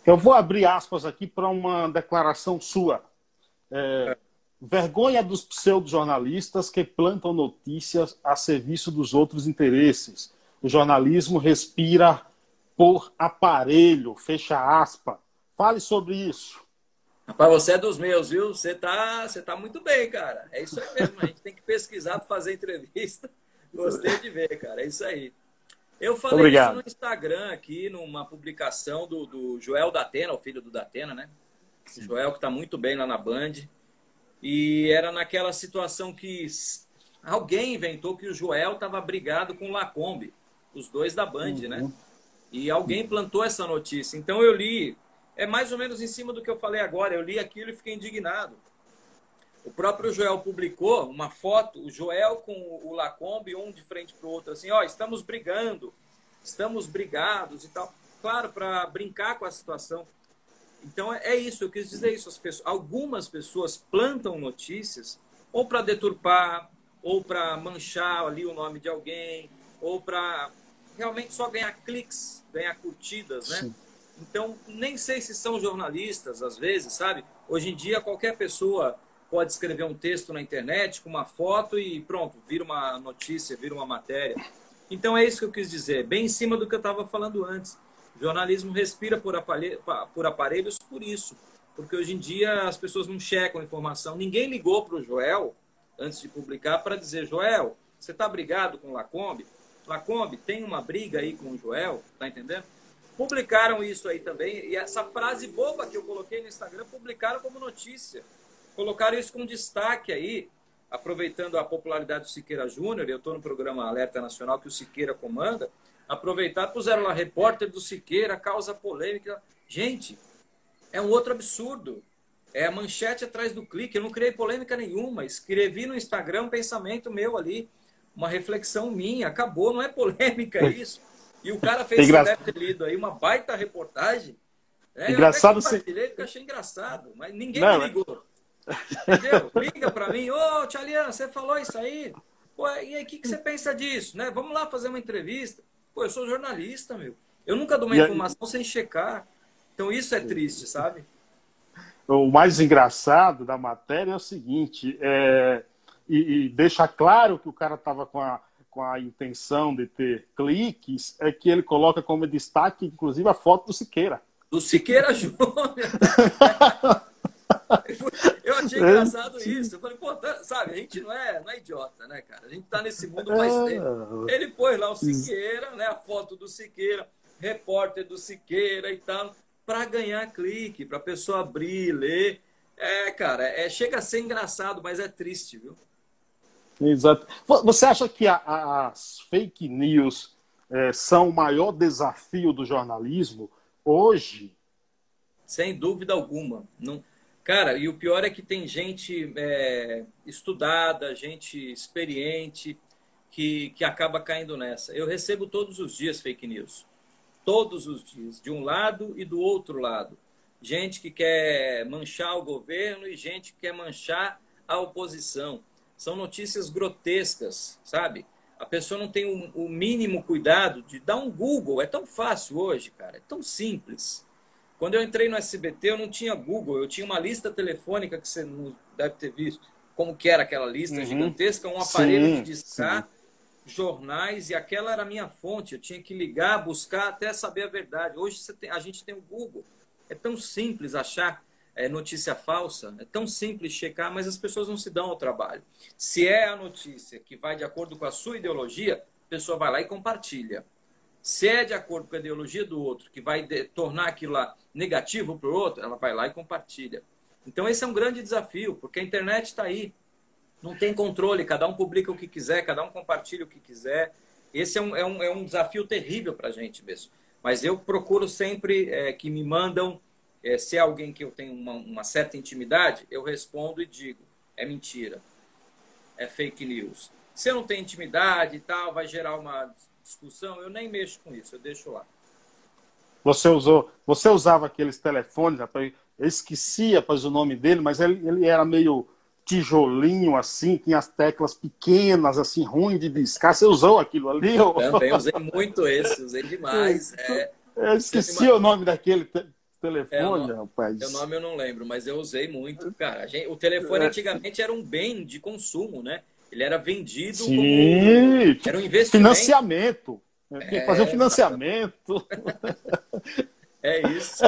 Eu vou abrir aspas aqui para uma declaração sua. Vergonha dos pseudo-jornalistas que plantam notícias a serviço dos outros interesses. O jornalismo respira por aparelho, fecha aspa. Fale sobre isso. Rapaz, você é dos meus, viu? Você tá muito bem, cara. É isso aí mesmo. A gente tem que pesquisar para fazer entrevista. Gostei de ver, cara. É isso aí. Eu falei isso no Instagram aqui, numa publicação do Joel Datena, o filho do Datena, né? O Joel, que está muito bem lá na Band. E era naquela situação que alguém inventou que o Joel estava brigado com o Lacombe, os dois da Band, né? E alguém plantou essa notícia. Então eu li, mais ou menos em cima do que eu falei agora, eu li aquilo e fiquei indignado. O próprio Joel publicou uma foto, o Joel com o Lacombe, um de frente para o outro, assim, ó, estamos brigando, estamos brigados e tal. Claro, para brincar com a situação. Então é isso, eu quis dizer isso. Algumas pessoas plantam notícias ou para deturpar, ou para manchar ali o nome de alguém, ou para realmente só ganhar cliques, ganhar curtidas, né? Sim. Então, nem sei se são jornalistas, às vezes, sabe? Hoje em dia, qualquer pessoa pode escrever um texto na internet com uma foto e pronto, vira uma notícia, vira uma matéria. Então, é isso que eu quis dizer, bem em cima do que eu estava falando antes. O jornalismo respira por aparelhos por isso, porque hoje em dia as pessoas não checam a informação. Ninguém ligou para o Joel, antes de publicar, para dizer, Joel, você está brigado com o Lacombe? Lacombe, tem uma briga aí com o Joel, tá entendendo? Publicaram isso aí também, e essa frase boba que eu coloquei no Instagram, publicaram como notícia. Colocaram isso com destaque aí, aproveitando a popularidade do Siqueira Júnior, eu estou no programa Alerta Nacional que o Siqueira comanda, aproveitar, puseram lá, repórter do Siqueira, causa polêmica. Gente, é um outro absurdo. É a manchete atrás do clique. Eu não criei polêmica nenhuma. Escrevi no Instagram um pensamento meu ali, uma reflexão minha. Acabou, não é polêmica isso. E o cara fez, você deve ter lido aí, uma baita reportagem. Engraçado, eu até compartilhei, porque achei engraçado. Mas ninguém me ligou. Entendeu? Liga para mim. Ô, Tchalian, você falou isso aí? Pô, e aí, o que você pensa disso? Né? Vamos lá fazer uma entrevista. Pô, eu sou jornalista, meu. Eu nunca dou uma informação sem checar. Então, isso é triste, sabe? O mais engraçado da matéria é o seguinte, e deixa claro que o cara estava com a intenção de ter cliques, é que ele coloca como destaque, inclusive, a foto do Siqueira. Do Siqueira Júnior. Eu achei engraçado isso. Eu falei, pô, sabe, a gente não é idiota, né, cara? A gente tá nesse mundo faz tempo. Ele pôs lá o Siqueira, né, a foto do Siqueira, repórter do Siqueira e tal, para ganhar clique, para a pessoa abrir, ler. Cara, chega a ser engraçado, mas é triste, viu? Exato. Você acha que as fake news são o maior desafio do jornalismo hoje? Sem dúvida alguma. Não... Cara, e o pior é que tem gente estudada, gente experiente, que acaba caindo nessa. Eu recebo todos os dias fake news. Todos os dias, de um lado e do outro lado. Gente que quer manchar o governo e gente que quer manchar a oposição. São notícias grotescas, sabe? A pessoa não tem o mínimo cuidado de dar um Google. É tão fácil hoje, cara. É tão simples. Quando eu entrei no SBT, eu não tinha Google. Eu tinha uma lista telefônica que você não deve ter visto. Como que era aquela lista gigantesca. Um aparelho de discar, jornais. E aquela era a minha fonte. Eu tinha que ligar, buscar, até saber a verdade. Hoje a gente tem o Google. É tão simples achar notícia falsa, é tão simples checar, mas as pessoas não se dão ao trabalho. Se é a notícia que vai de acordo com a sua ideologia, a pessoa vai lá e compartilha. Se é de acordo com a ideologia do outro, que vai tornar aquilo lá negativo para o outro, ela vai lá e compartilha. Então esse é um grande desafio, porque a internet está aí. Não tem controle, cada um publica o que quiser, cada um compartilha o que quiser. Esse é um desafio terrível para a gente mesmo. Mas eu procuro sempre que me mandam, se é alguém que eu tenho uma certa intimidade, eu respondo e digo, é mentira, é fake news. Se eu não tenho intimidade e tal, vai gerar uma discussão, eu nem mexo com isso, eu deixo lá. Você usava aqueles telefones, rapaz, eu esquecia o nome dele, mas ele era meio tijolinho assim, tinha as teclas pequenas, assim, ruim de discar. Você usou aquilo ali? Também usei muito esse, usei demais. Eu esqueci o nome daquele telefone, rapaz. O nome eu não lembro, mas eu usei muito, cara. O telefone antigamente era um bem de consumo, né? Ele era vendido como... Era um investimento. Financiamento. Fazer um financiamento. É isso.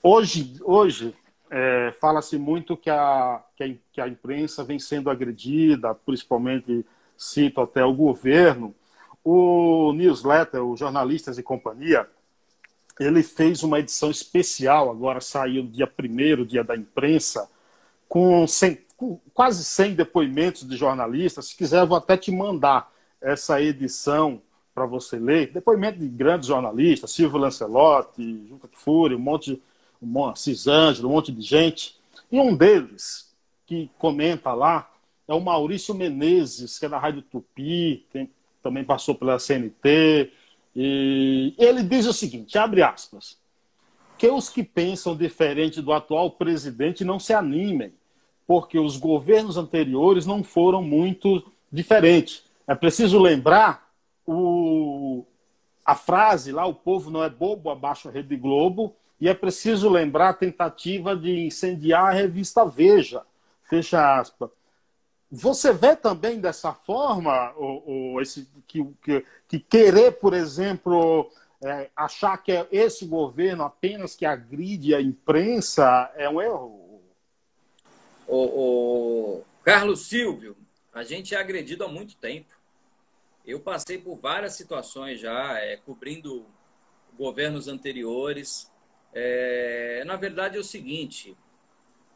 Hoje fala-se muito que a imprensa vem sendo agredida, principalmente, cito até o governo. O newsletter, o Jornalistas e Companhia, ele fez uma edição especial, agora saiu dia 1º, dia da imprensa, com quase 100 depoimentos de jornalistas. Se quiser, eu vou até te mandar essa edição para você ler. Depoimento de grandes jornalistas, Silvio Lancelotti, Juca Kfouri, Cisângelo, um monte de gente. E um deles, que comenta lá, é o Maurício Menezes, que é da Rádio Tupi, também passou pela CNT. E ele diz o seguinte, abre aspas, que os que pensam diferente do atual presidente não se animem, porque os governos anteriores não foram muito diferentes. É preciso lembrar a frase lá, o povo não é bobo, abaixo a Rede Globo, e é preciso lembrar a tentativa de incendiar a revista Veja, fecha aspas. Você vê também dessa forma, que querer, por exemplo, achar que é esse governo apenas que agride a imprensa é um erro. O Carlos Silvio, a gente é agredido há muito tempo. Eu passei por várias situações já, cobrindo governos anteriores. Na verdade é o seguinte,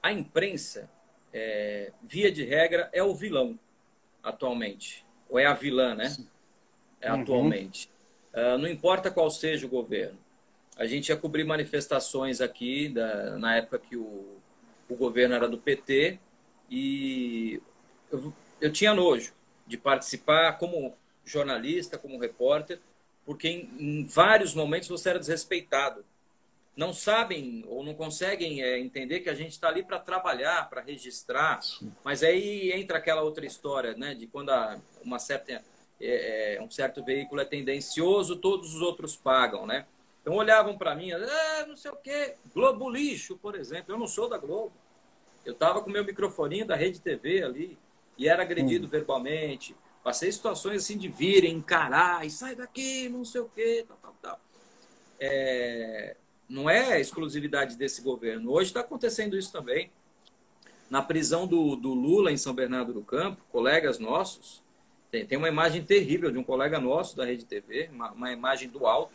a imprensa, via de regra, é o vilão atualmente. Ou é a vilã, né? Atualmente. Não importa qual seja o governo. A gente ia cobrir manifestações aqui, na época que o governo era do PT, e eu tinha nojo de participar como jornalista, como repórter, porque em vários momentos você era desrespeitado. Não sabem ou não conseguem entender que a gente está ali para trabalhar, para registrar, mas aí entra aquela outra história, né, de quando um certo veículo é tendencioso, todos os outros pagam, né? Então olhavam para mim, não sei o quê, Globo lixo, por exemplo. Eu não sou da Globo. Eu estava com meu microfoninho da Rede TV ali e era agredido verbalmente. Passei situações assim de virem, encarar, e sai daqui, não sei o quê, tal. Não é exclusividade desse governo. Hoje está acontecendo isso também. Na prisão do Lula em São Bernardo do Campo, colegas nossos, tem uma imagem terrível de um colega nosso da Rede TV, uma imagem do alto,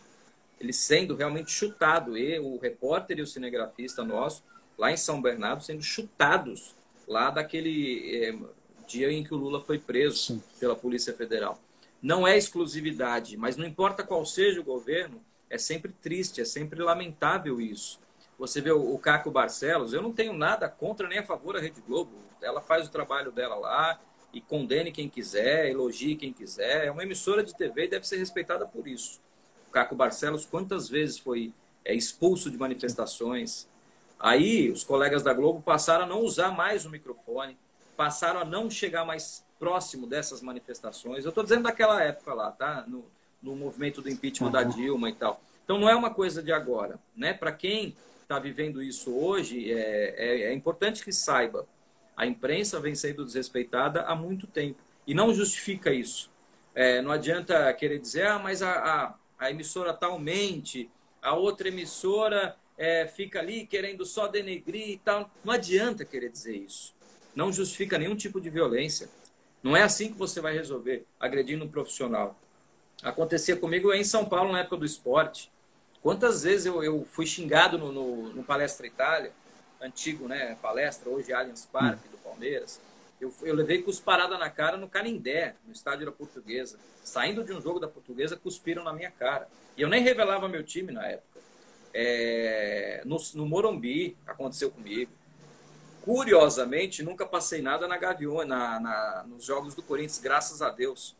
ele sendo realmente chutado, o repórter e o cinegrafista nosso, lá em São Bernardo, sendo chutados lá daquele dia em que o Lula foi preso pela Polícia Federal. Não é exclusividade, mas não importa qual seja o governo, é sempre triste, é sempre lamentável isso. Você vê o Caco Barcelos, eu não tenho nada contra nem a favor da Rede Globo. Ela faz o trabalho dela lá e condene quem quiser, elogie quem quiser. É uma emissora de TV e deve ser respeitada por isso. O Caco Barcelos, quantas vezes foi expulso de manifestações? Aí os colegas da Globo passaram a não usar mais o microfone, passaram a não chegar mais próximo dessas manifestações. Eu estou dizendo daquela época lá, tá? No movimento do impeachment da Dilma e tal. Então não é uma coisa de agora, né? Para quem está vivendo isso hoje, é importante que saiba. A imprensa vem sendo desrespeitada há muito tempo e não justifica isso. Não adianta querer dizer, mas a emissora tal mente, a outra emissora fica ali querendo só denegrir e tal. Não adianta querer dizer isso. Não justifica nenhum tipo de violência. Não é assim que você vai resolver, agredindo um profissional. Acontecia comigo em São Paulo, na época do esporte. Quantas vezes eu fui xingado no Palestra Itália, antigo, né, Palestra, hoje Allianz Parque, do Palmeiras. Eu levei cusparada na cara no Canindé, no estádio da Portuguesa. Saindo de um jogo da Portuguesa, cuspiram na minha cara. E eu nem revelava meu time na época. No Morumbi, aconteceu comigo. Curiosamente, nunca passei nada na Gaviões, nos jogos do Corinthians, graças a Deus.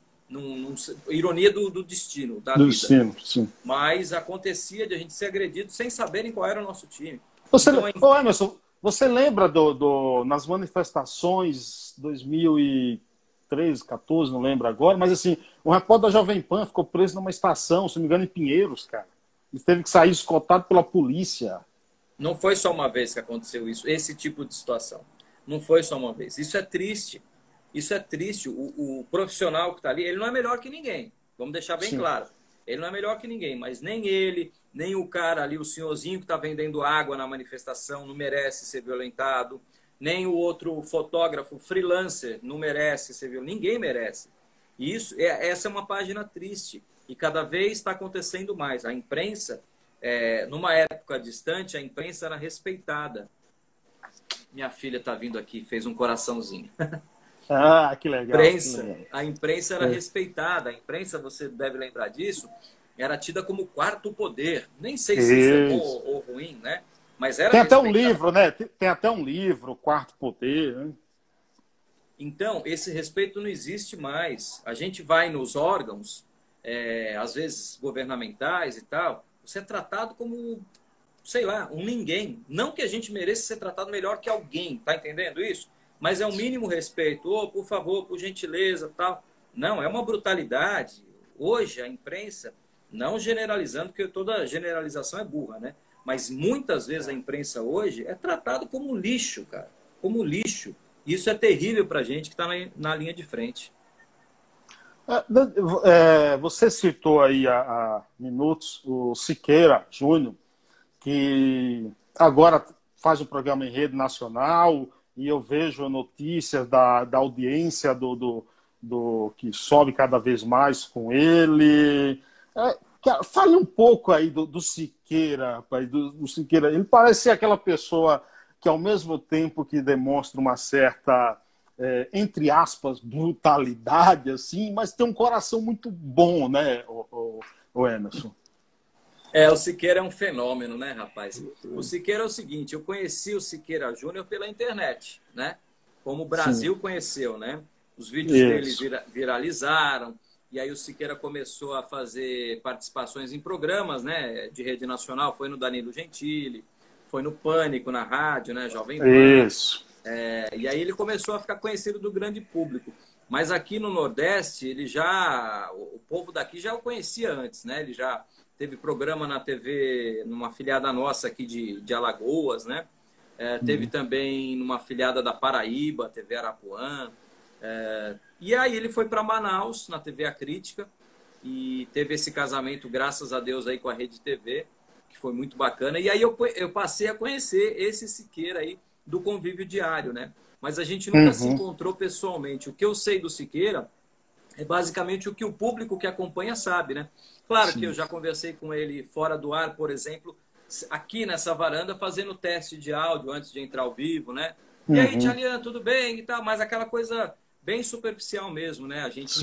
Ironia do destino, da vida. Destino, sim. Mas acontecia de a gente ser agredido sem saberem qual era o nosso time. Emerson, você lembra nas manifestações 2013, 14, não lembro agora, mas assim, um repórter da Jovem Pan ficou preso numa estação, se não me engano, em Pinheiros, cara. Ele teve que sair escoltado pela polícia. Não foi só uma vez que aconteceu isso, esse tipo de situação. Não foi só uma vez. Isso é triste. Isso é triste. O profissional que está ali, ele não é melhor que ninguém. Vamos deixar bem claro. Ele não é melhor que ninguém, mas nem ele, nem o cara ali, o senhorzinho que está vendendo água na manifestação, não merece ser violentado. Nem o outro fotógrafo, freelancer, não merece ser violentado. Ninguém merece. E essa é uma página triste. E cada vez está acontecendo mais. A imprensa, numa época distante, a imprensa era respeitada. Minha filha está vindo aqui, fez um coraçãozinho. Ah, que legal. A imprensa era respeitada. A imprensa, você deve lembrar disso, era tida como quarto poder. Nem sei se isso é bom ou ruim, né? Mas era Tem até um livro, né? Tem até um livro, Quarto Poder. Né? Então, esse respeito não existe mais. A gente vai nos órgãos, às vezes governamentais e tal, você é tratado como, sei lá, um ninguém. Não que a gente mereça ser tratado melhor que alguém, tá entendendo isso? Mas é o mínimo respeito. Por favor, por gentileza, tal. Não, é uma brutalidade. Hoje, a imprensa, não generalizando, porque toda generalização é burra, né? Mas muitas vezes a imprensa hoje é tratada como lixo, cara. Como lixo. Isso é terrível pra gente que está na linha de frente. Você citou aí há minutos o Siqueira Júnior, que agora faz um programa em rede nacional, e eu vejo notícias da audiência do que sobe cada vez mais com ele. Fale um pouco aí do Siqueira, rapaz, do Siqueira. Ele parece ser aquela pessoa que, ao mesmo tempo que demonstra uma certa, entre aspas, brutalidade, assim, mas tem um coração muito bom, né, o Emerson? O Siqueira é um fenômeno, né, rapaz? O Siqueira é o seguinte, eu conheci o Siqueira Júnior pela internet, né? Como o Brasil conheceu, né? Os vídeos dele viralizaram, e aí o Siqueira começou a fazer participações em programas, né, de rede nacional, foi no Danilo Gentili, foi no Pânico, na rádio, né, Jovem Pan. Isso. E aí ele começou a ficar conhecido do grande público. Mas aqui no Nordeste, o povo daqui já o conhecia antes, né? Ele já teve programa na TV, numa afiliada nossa aqui de Alagoas, né? Teve também numa afiliada da Paraíba, TV Arapuã. E aí ele foi para Manaus, na TV A Crítica, e teve esse casamento, graças a Deus, aí com a Rede TV, que foi muito bacana. E aí eu passei a conhecer esse Siqueira aí do convívio diário, né? Mas a gente nunca se encontrou pessoalmente. O que eu sei do Siqueira é basicamente o que o público que acompanha sabe, né? Claro que eu já conversei com ele fora do ar, por exemplo, aqui nessa varanda, fazendo teste de áudio antes de entrar ao vivo, né? E aí, Tchalian, tudo bem e tal, mas aquela coisa bem superficial mesmo, né? A gente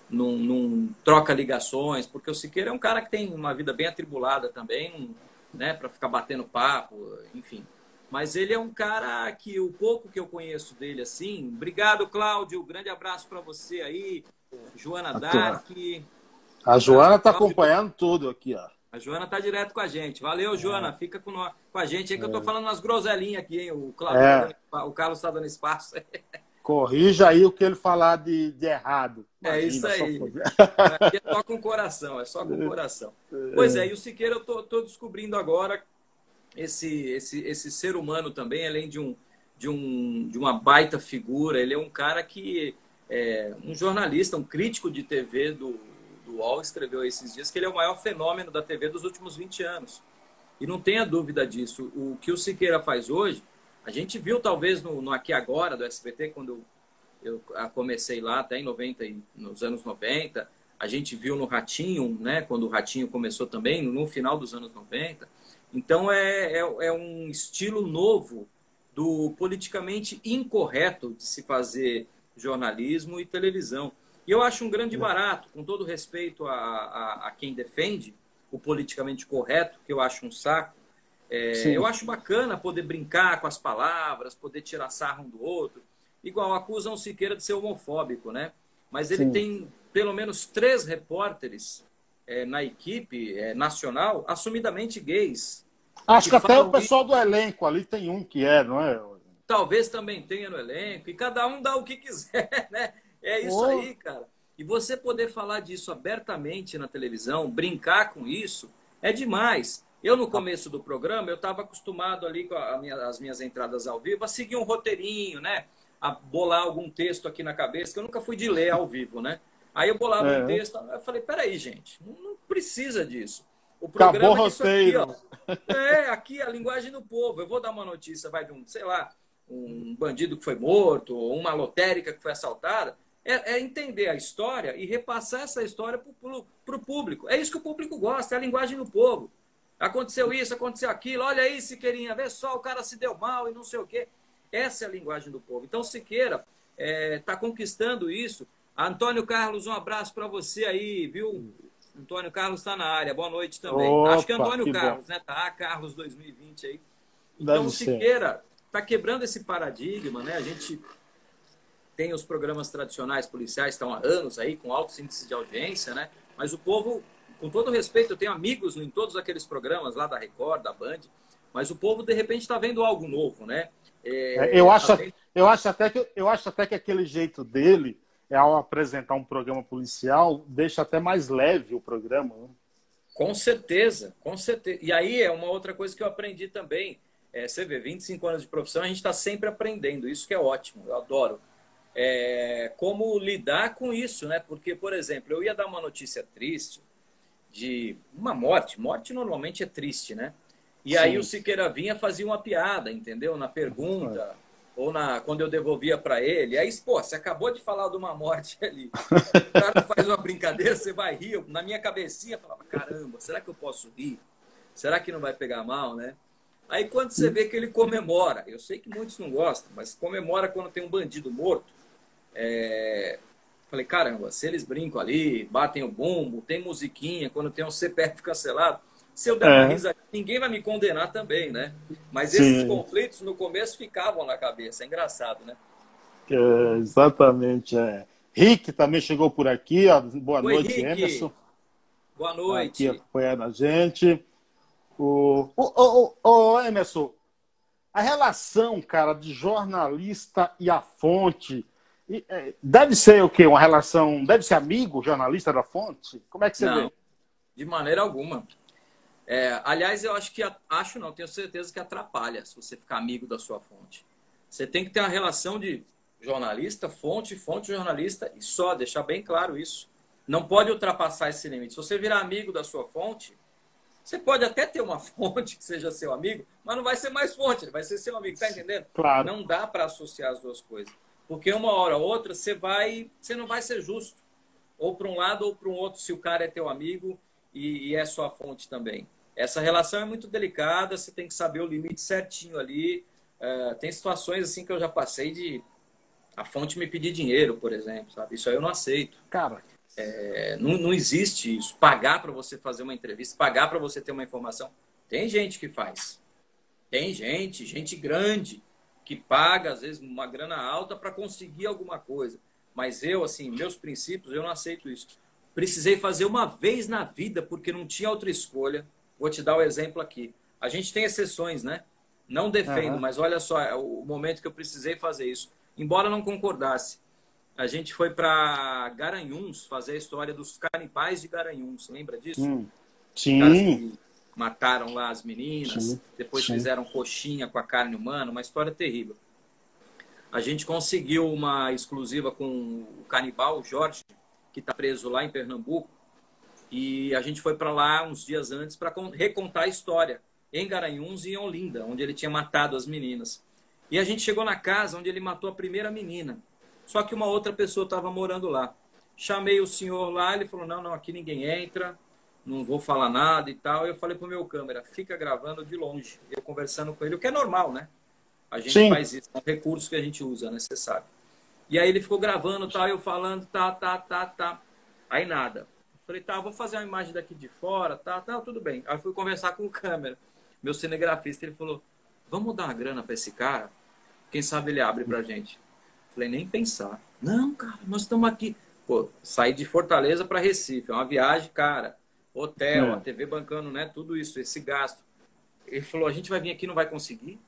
não troca ligações, porque o Siqueira é um cara que tem uma vida bem atribulada também, né? Para ficar batendo papo, enfim. Mas ele é um cara que o pouco que eu conheço dele, assim... Obrigado, Cláudio. Grande abraço para você aí. Joana Dark. A Joana está acompanhando tudo aqui, ó. A Joana está direto com a gente. Valeu, Joana. Fica com a gente aí, que eu estou falando umas groselinhas aqui, hein? O Carlos está dando espaço. Corrija aí o que ele falar de errado. Imagina, isso aí. Aqui é só com o coração, é só com o coração. Pois é, e o Siqueira eu estou descobrindo agora... Esse ser humano também, além de uma baita figura, ele é um cara que é um jornalista, um crítico de TV do UOL, escreveu esses dias que ele é o maior fenômeno da TV dos últimos 20 anos. E não tenha dúvida disso. O que o Siqueira faz hoje, a gente viu talvez no Aqui Agora, do SBT, quando eu comecei lá, até nos anos 90, a gente viu no Ratinho, né, quando o Ratinho começou também, no final dos anos 90. Então, é um estilo novo do politicamente incorreto de se fazer jornalismo e televisão. E eu acho um grande barato, com todo respeito a quem defende o politicamente correto, que eu acho um saco. Eu acho bacana poder brincar com as palavras, poder tirar sarro um do outro. Igual acusam o Siqueira de ser homofóbico, né? Mas ele tem pelo menos 3 repórteres na equipe nacional assumidamente gays. Acho que até o pessoal do elenco ali tem um que não é? Talvez também tenha no elenco, e cada um dá o que quiser, né? É isso aí, cara. E você poder falar disso abertamente na televisão, brincar com isso, é demais. Eu, no começo do programa, eu estava acostumado ali com as minhas entradas ao vivo a seguir um roteirinho, né? A bolar algum texto aqui na cabeça, que eu nunca fui de ler ao vivo, né? Aí eu bolava um texto, eu falei, peraí, gente, não precisa disso. O programa é isso aqui, ó. Aqui a linguagem do povo. Eu vou dar uma notícia, vai de um bandido que foi morto, ou uma lotérica que foi assaltada. É entender a história e repassar essa história para o público. É isso que o público gosta, é a linguagem do povo. Aconteceu isso, aconteceu aquilo, olha aí, Siqueirinha, vê só, o cara se deu mal e não sei o quê. Essa é a linguagem do povo. Então, Siqueira está conquistando isso. Antônio Carlos, um abraço para você aí, viu? Antônio Carlos está na área. Boa noite também. Opa, acho que é Antônio Carlos, né? Tá, Carlos 2020 aí. Então, o Siqueira está quebrando esse paradigma, né? A gente tem os programas tradicionais policiais, estão há anos aí, com altos índices de audiência, né? Mas o povo, com todo respeito, eu tenho amigos em todos aqueles programas lá da Record, da Band, mas o povo, de repente, está vendo algo novo, né? Eu acho até que aquele jeito dele, ao apresentar um programa policial, deixa até mais leve o programa. Né? Com certeza, com certeza. E aí é uma outra coisa que eu aprendi também. Você vê, 25 anos de profissão, a gente está sempre aprendendo. Isso que é ótimo, eu adoro. como lidar com isso, né? Porque, por exemplo, eu ia dar uma notícia triste de uma morte. Morte normalmente é triste, né? E aí o Sim. Siqueira vinha fazia uma piada, entendeu? Na pergunta, ou quando eu devolvia para ele. Aí, pô, você acabou de falar de uma morte ali. O cara faz uma brincadeira, você vai rir. Na minha cabecinha, eu falava, caramba, será que eu posso rir? Será que não vai pegar mal, né? Aí quando você vê que ele comemora, eu sei que muitos não gostam, mas comemora quando tem um bandido morto. Falei, caramba, se eles brincam ali, batem o bumbo, tem musiquinha, quando tem um CPF cancelado, se eu der uma É, risada, ninguém vai me condenar também, né? Mas esses sim, conflitos no começo ficavam na cabeça, é engraçado, né? exatamente. É. Rick também chegou por aqui. Ó. Boa Oi, noite, Henrique, Emerson. boa Tá aqui noite. acompanhando a gente. Emerson, a relação, cara, de jornalista e a fonte deve ser o quê? Uma relação. Deve ser amigo, jornalista da fonte? Como é que você Não, vê? de maneira alguma. Aliás, eu acho que, acho não, tenho certeza que atrapalha se você ficar amigo da sua fonte. Você tem que ter uma relação de jornalista, fonte, fonte, jornalista e só, deixar bem claro isso. Não pode ultrapassar esse limite. Se você virar amigo da sua fonte, você pode até ter uma fonte que seja seu amigo, mas não vai ser mais fonte, ele vai ser seu amigo, tá entendendo? Claro. Não dá para associar as duas coisas. Porque uma hora ou outra você não vai ser justo. Ou para um lado ou para um outro, se o cara é teu amigo e é sua fonte também. Essa relação é muito delicada, você tem que saber o limite certinho ali. Tem situações assim que eu já passei de a fonte me pedir dinheiro, por exemplo, sabe? Isso aí eu não aceito. Cara, Não existe isso. Pagar para você fazer uma entrevista, pagar para você ter uma informação. Tem gente que faz. Tem gente grande, que paga, às vezes, uma grana alta para conseguir alguma coisa. Mas eu, assim, meus princípios, eu não aceito isso. Precisei fazer uma vez na vida, porque não tinha outra escolha. Vou te dar o exemplo aqui. A gente tem exceções, né? Não defendo, aham. mas olha só, é o momento que eu precisei fazer isso. Embora não concordasse. A gente foi para Garanhuns fazer a história dos canibais de Garanhuns. Lembra disso? Hum. Caras Sim, que mataram lá as meninas, sim, depois sim. fizeram coxinha com a carne humana, uma história terrível. A gente conseguiu uma exclusiva com o canibal, o Jorge, que está preso lá em Pernambuco, e a gente foi para lá uns dias antes para recontar a história em Garanhuns e em Olinda, onde ele tinha matado as meninas. E a gente chegou na casa onde ele matou a primeira menina, só que uma outra pessoa estava morando lá. Chamei o senhor lá, ele falou, não, aqui ninguém entra, não vou falar nada e tal. Eu falei pro meu câmera, fica gravando de longe, eu conversando com ele, o que é normal, né? A gente Sim. faz isso, é um recurso que a gente usa, né? Você sabe. E aí ele ficou gravando, tal, eu falando, tá. Aí nada. Falei, tá, vou fazer uma imagem daqui de fora, tá, tudo bem. Aí fui conversar com o câmera, meu cinegrafista, ele falou, vamos dar uma grana pra esse cara? Quem sabe ele abre pra gente. Falei, nem pensar. Não, cara, nós estamos aqui. Pô, saí de Fortaleza para Recife, é uma viagem, cara. Hotel, a É. TV bancando, né? Tudo isso, esse gasto. Ele falou, a gente vai vir aqui e não vai conseguir?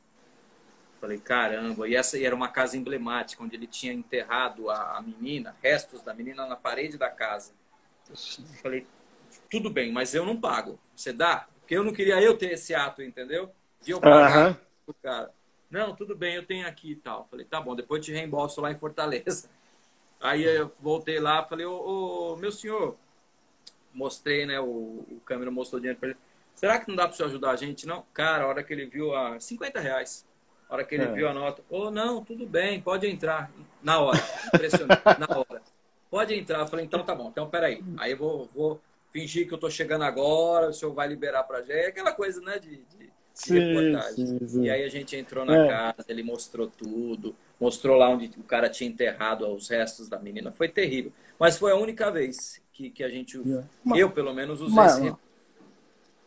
Falei, caramba. E essa era uma casa emblemática, onde ele tinha enterrado a menina, restos da menina na parede da casa. Falei, tudo bem, mas eu não pago. Você dá? Porque eu não queria eu ter esse ato, entendeu? De eu pagar Aham. pro cara. Não, tudo bem, eu tenho aqui e tal. Falei, tá bom, depois eu te reembolso lá em Fortaleza. Aí eu voltei lá, falei, ô, meu senhor, mostrei, né? O câmera mostrou dinheiro para ele. Será que não dá para o senhor ajudar a gente? Não, cara, a hora que ele viu a R$ 50, a hora que ele É. viu a nota, não, tudo bem, pode entrar. Na hora, impressionante, na hora. Pode entrar. Eu falei, então tá bom, então peraí. Aí eu vou fingir que eu tô chegando agora, o senhor vai liberar pra gente. É aquela coisa, né, de Sim, reportagem. sim, E sim. aí a gente entrou na É. casa, ele mostrou tudo, mostrou lá onde o cara tinha enterrado os restos da menina. Foi terrível. Mas foi a única vez que a gente, Uma, eu pelo menos, usei esse uma, recurso.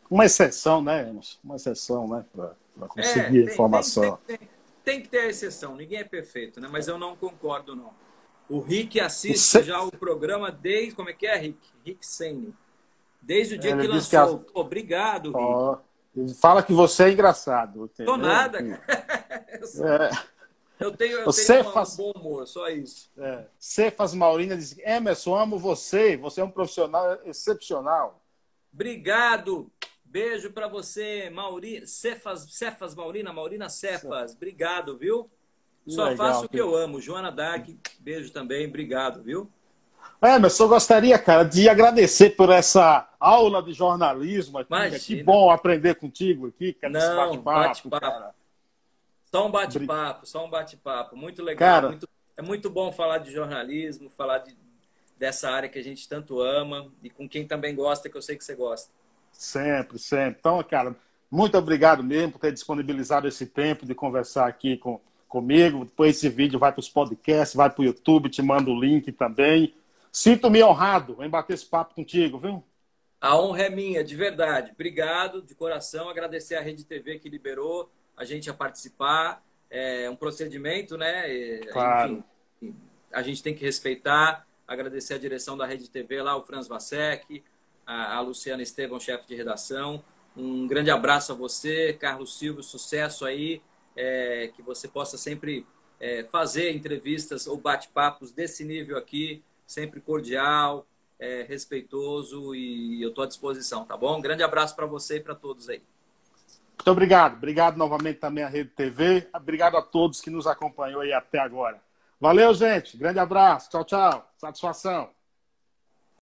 uma exceção, né, Emerson? Uma exceção, né, para É, conseguir informação. tem que ter a exceção. Ninguém é perfeito, né? Mas eu não concordo, não. O Rick assiste Você, já o programa desde... Como é que é, Rick? Rick Sane. Desde o dia que ele disse que lançou. Pô, obrigado, Rick. ó, ele fala que você é engraçado, Tô entendeu? nada, cara. É, Eu tenho você um faz, bom humor, só isso. Cefas Maurina diz: Emerson, amo você, você é um profissional excepcional. Obrigado. Beijo pra você, Cefas Maurina, Cefas. Obrigado, viu? Só faço o que eu amo. Joana Dark, beijo também, obrigado, viu? Mas eu gostaria, cara, de agradecer por essa aula de jornalismo aqui. Imagina. Que bom aprender contigo aqui, cara, esse Não, bate-papo, cara. Só um bate-papo, só um bate-papo. Muito legal. Cara, é muito bom falar de jornalismo, falar dessa área que a gente tanto ama e com quem também gosta, que eu sei que você gosta. Sempre, sempre. Então, cara, muito obrigado mesmo por ter disponibilizado esse tempo de conversar aqui comigo. Depois esse vídeo vai para os podcasts, vai para o YouTube, te mando o link também. Sinto-me honrado em bater esse papo contigo, viu? A honra é minha, de verdade. Obrigado, de coração. Agradecer à Rede TV que liberou a gente a participar. É um procedimento, né? Claro. Enfim, a gente tem que respeitar. Agradecer a direção da Rede TV lá, o Franz Vassec, a Luciana Estevão, chefe de redação. Um grande abraço a você, Carlos Silva, sucesso aí. Que você possa sempre fazer entrevistas ou bate-papos desse nível aqui, sempre cordial, respeitoso, e eu estou à disposição, tá bom? Um grande abraço para você e para todos aí. Muito obrigado. Obrigado novamente também à Rede TV. Obrigado a todos que nos acompanhou aí até agora. Valeu, gente. Grande abraço. Tchau, tchau. Satisfação.